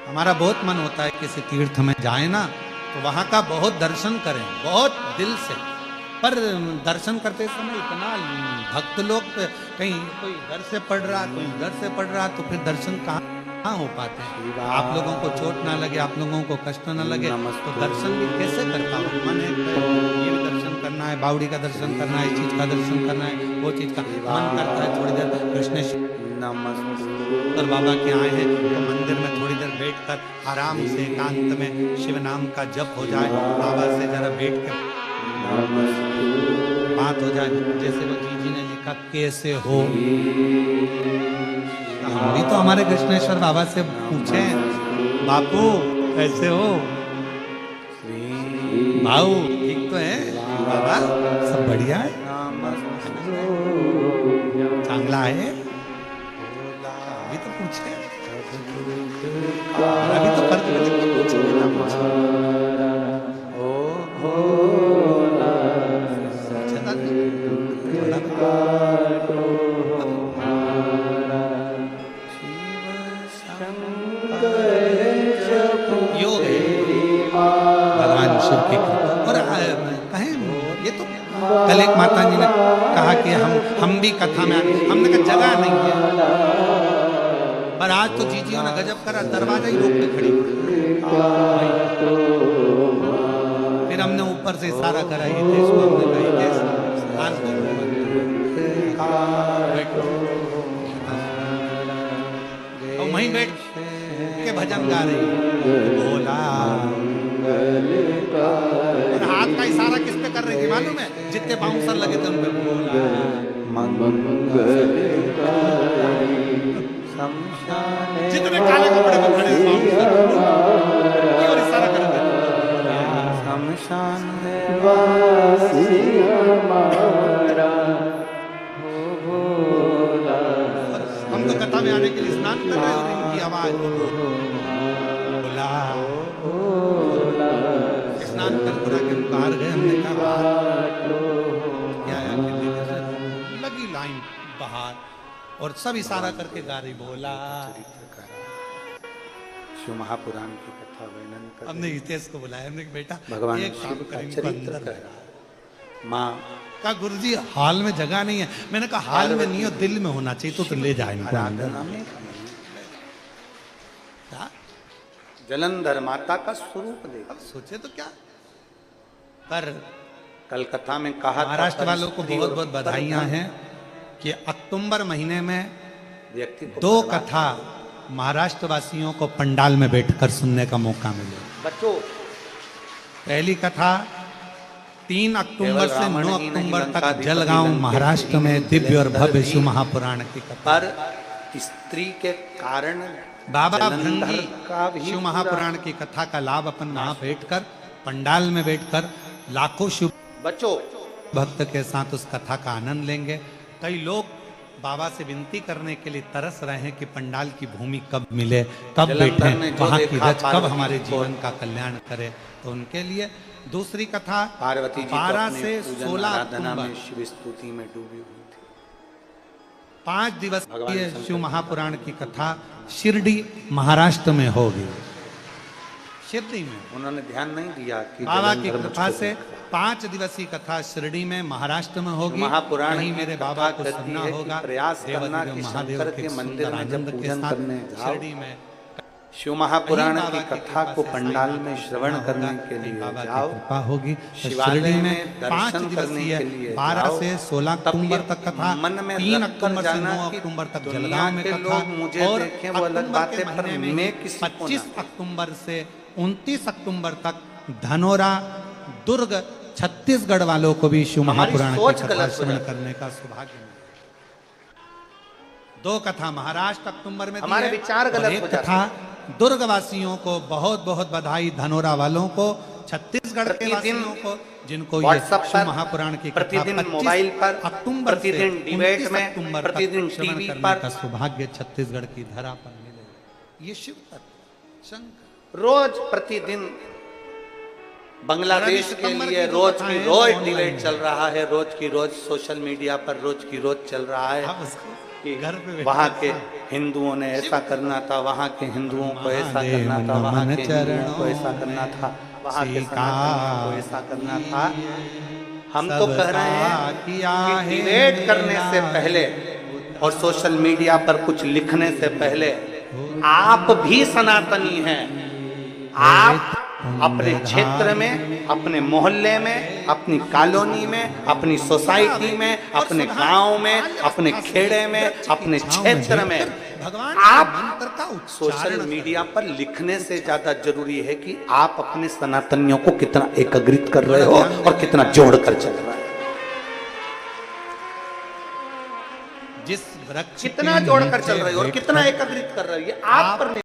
S2: हमारा बहुत मन होता है किसी तीर्थ में जाए ना, तो वहां का बहुत दर्शन करें, बहुत दिल से, पर दर्शन करते समय इतना भक्त लोग कहीं कोई इधर से पढ़ रहा, कोई उधर से पढ़ रहा, तो फिर दर्शन कहाँ हो पाते हैं। आप लोगों को चोट ना लगे, आप लोगों को कष्ट ना लगे, तो दर्शन भी कैसे कर पाओ। मन है ये भी दर्शन करना है, बावड़ी का दर्शन करना है, इस चीज का दर्शन करना है, वो चीज का मन करता है थोड़ी देर कृष्णेश्वर बाबा के आए हैं तो मंदिर में थोड़ी देर बैठकर आराम से एकांत में शिव नाम का जप हो जाए, बाबा से जरा बैठ कर बात हो जाए। जैसे वो जी ने लिखा कैसे हो, हम भी तो हमारे कृष्णेश्वर बाबा से पूछे बापू कैसे हो? भाऊ ठीक तो है? बाबा सब बढ़िया है? चांगला है? अभी तो पूछे, अभी तो फर्क नहीं पूछे ना पूछे। योग है भगवान शिव की कृपा। और कहें ये तो कल एक माता जी ने कहा कि हम भी कथा में हमने कहा जगह नहीं है, पर आज तो जीजियों ने गजब करा, दरवाजा ही रोक के खड़ी। फिर हमने ऊपर से इशारा करा, ये देश को हमने कहा, ये देश स्थान को और वहीं बैठ के भजन गा रही बोला। और हाथ का इशारा किस पे कर रही थी मालूम है? जितने बाउंसर लगे थे उन पे बोला जितने काले कपड़े में खड़े बाउंसर और इशारा कर रहे हम तो कथा में आने के लिए स्नान कर रहे और इनकी आवाज बोला। स्नान कर पूरा के बाहर गए, हमने कहा क्या लगी लाइन बाहर और सब इशारा करके गा रही बोला।
S1: शिव महापुराण की कथा वर्णन कर
S2: हमने हितेश को बुलाया, हमने कहा बेटा
S1: भगवान
S2: एक काम
S1: शिव का
S2: करें,
S1: चरित्र
S2: अंदर
S1: कर माँ
S2: कहा गुरुजी हाल में जगह नहीं है। मैंने कहा हाल में नहीं हो, दिल में होना चाहिए, तो ले जाए इनको अंदर। क्या
S1: जलंधर माता का स्वरूप देख।
S2: अब सोचे तो क्या, पर
S1: कल कथा में कहा था,
S2: महाराष्ट्र वालों को
S1: स्त्री
S2: बहुत
S1: और
S2: बहुत बधाइयां हैं कि अक्टूबर महीने में
S1: व्यक्ति को
S2: 2 कथा महाराष्ट्र वासियों को पंडाल में बैठकर सुनने का मौका मिले।
S1: बच्चों
S2: पहली कथा 3 अक्टूबर से 9 अक्टूबर तक
S1: लंका
S2: जलगांव महाराष्ट्र में दिव्य और भव्य शिव महापुराण की कथा।
S1: पर स्त्री के कारण
S2: बाबा
S1: जलंधर
S2: भृंगी
S1: का भी
S2: शिव महापुराण की कथा का लाभ अपन वहां बैठकर पंडाल में बैठकर लाखों शिव
S1: बच्चों
S2: भक्त के साथ उस कथा का आनंद लेंगे। कई लोग बाबा से विनती करने के लिए तरस रहे हैं कि पंडाल की भूमि कब मिले, कब बैठे, वहां की रच कब हमारे जीवन का कल्याण करे। तो उनके लिए दूसरी कथा
S1: पार्वती जी
S2: 12 से 16
S1: आराधना
S2: अक्टूबर
S1: में शिव स्तुति में डूबी हुई थी।
S2: 5 दिवसीय
S1: भगवान शंकर
S2: शिव महापुराण की कथा शिरडी महाराष्ट्र में होगी। शिरडी में
S1: उन्होंने ध्यान नहीं दिया कि
S2: बाबा की
S1: जलंधर
S2: कृपा
S1: मुझको
S2: से 5 दिवसीय कथा शिरडी में महाराष्ट्र में होगी।
S1: महापुराण
S2: कहीं
S1: की
S2: मेरे
S1: कथा
S2: बाबा को
S1: कहती
S2: सुनना
S1: है कि
S2: होगा,
S1: प्रयास करना
S2: देवादिदेव
S1: कि
S2: महादेव
S1: शंकर
S2: के
S1: के मंदिर
S2: सुंदर
S1: में जब
S2: आनंद के
S1: पूजन
S2: साथ
S1: करने जाओ,
S2: शिरडी में
S1: शिव महापुराण
S2: कहीं
S1: की
S2: बाबा
S1: कथा
S2: कृपा
S1: को
S2: से
S1: पंडाल
S2: साईं
S1: में
S2: बाबा
S1: श्रवण
S2: सुनना
S1: करने
S2: होगा,
S1: के
S2: कहीं
S1: लिए
S2: बाबा की
S1: जाओ,
S2: कृपा होगी। तो
S1: शिवालय
S2: शिरडी
S1: में
S2: में 5
S1: दर्शन करने
S2: दिवसीय
S1: के लिए
S2: 12
S1: जाओ,
S2: से 16
S1: तब
S2: अक्टूबर
S1: ये
S2: तक कथा,
S1: मन में
S2: 3
S1: रख कर
S2: अक्टूबर से
S1: जाना
S2: 9
S1: कि
S2: अक्टूबर तक
S1: दुनिया
S2: जलगांव में
S1: के
S2: कथा
S1: लोग मुझे
S2: और
S1: देखें वो अलग
S2: अक्टूबर
S1: बात
S2: के
S1: है, पर
S2: महीने में
S1: मैं
S2: ही
S1: किसी को ना
S2: 25 अक्टूबर से 29 अक्टूबर तक धनोरा दुर्ग छत्तीसगढ़ वालों को भी शिव
S1: हमारी
S2: महापुराण की
S1: सोच
S2: कथा
S1: गलत हो
S2: श्रवण
S1: जाती है।
S2: करने का सौभाग्य मिला। 2 कथा महाराष्ट्र अक्टूबर में दी
S1: हमारे
S2: है
S1: विचार
S2: और
S1: गलत
S2: एक
S1: हो जाते
S2: कथा दुर्ग वासियों को बहुत बहुत बधाई, धनोरा वालों को, छत्तीसगढ़ के
S1: प्रतिदिन
S2: वासियों को जिनको ये
S1: व्हाट्सएप
S2: शिव
S1: पर,
S2: महापुराण की कथा
S1: प्रतिदिन
S2: 25
S1: मोबाइल पर,
S2: अक्टूबर से
S1: प्रतिदिन डिबेट
S2: 29
S1: में,
S2: अक्टूबर तक
S1: प्रतिदिन
S2: श्रवण
S1: टीवी
S2: करने
S1: पर
S2: का सौभाग्य छत्तीसगढ़ की धरा पर मिलेगा। ये शिव तत्व शंकर
S1: रोज प्रतिदिन बांग्लादेश के
S2: सितंबर
S1: लिए
S2: की जो
S1: रोज
S2: कथाएं
S1: की
S2: हैं,
S1: रोज
S2: ऑनलाइन
S1: डिबेट
S2: है।
S1: चल रहा है, रोज की रोज सोशल मीडिया पर रोज की रोज चल रहा है
S2: आप उसको
S1: कि
S2: घर पे बैठे
S1: वहाँ के
S2: हाँ।
S1: हिंदुओं ने ऐसा करना था, वहाँ के हिंदुओं को ऐसा
S2: महादेव
S1: करना था, वहाँ
S2: नमन
S1: के हिंदुओं को ऐसा
S2: चरणों
S1: करना था, वहाँ के
S2: स्वीकार
S1: सनातनियों को ऐसा करना था। हम तो
S2: सबका
S1: कह रहे हैं
S2: किया
S1: कि
S2: है
S1: डिबेट करने से
S2: मेरा
S1: पहले और सोशल मीडिया पर कुछ लिखने से पहले आप भी सनातनी हैं। आप अपने क्षेत्र में, अपने मोहल्ले में, अपनी कॉलोनी में, अपनी सोसाइटी में, अपने गांव में, अपने खेड़े में, अपने क्षेत्र में
S2: भगवान
S1: आप
S2: मंत्र का
S1: सोशल
S2: उच्चारण
S1: मीडिया पर लिखने से ज्यादा जरूरी है कि आप अपने सनातनियों को कितना एकत्रित कर रहे हो और कितना जोड़ कर चल रहा है।
S2: जिस वृक्ष
S1: कितना
S2: के
S1: जोड़कर
S2: नीचे
S1: चल रहे हो और
S2: बैठकर
S1: कितना एकत्रित कर रहे हो, ये आप पर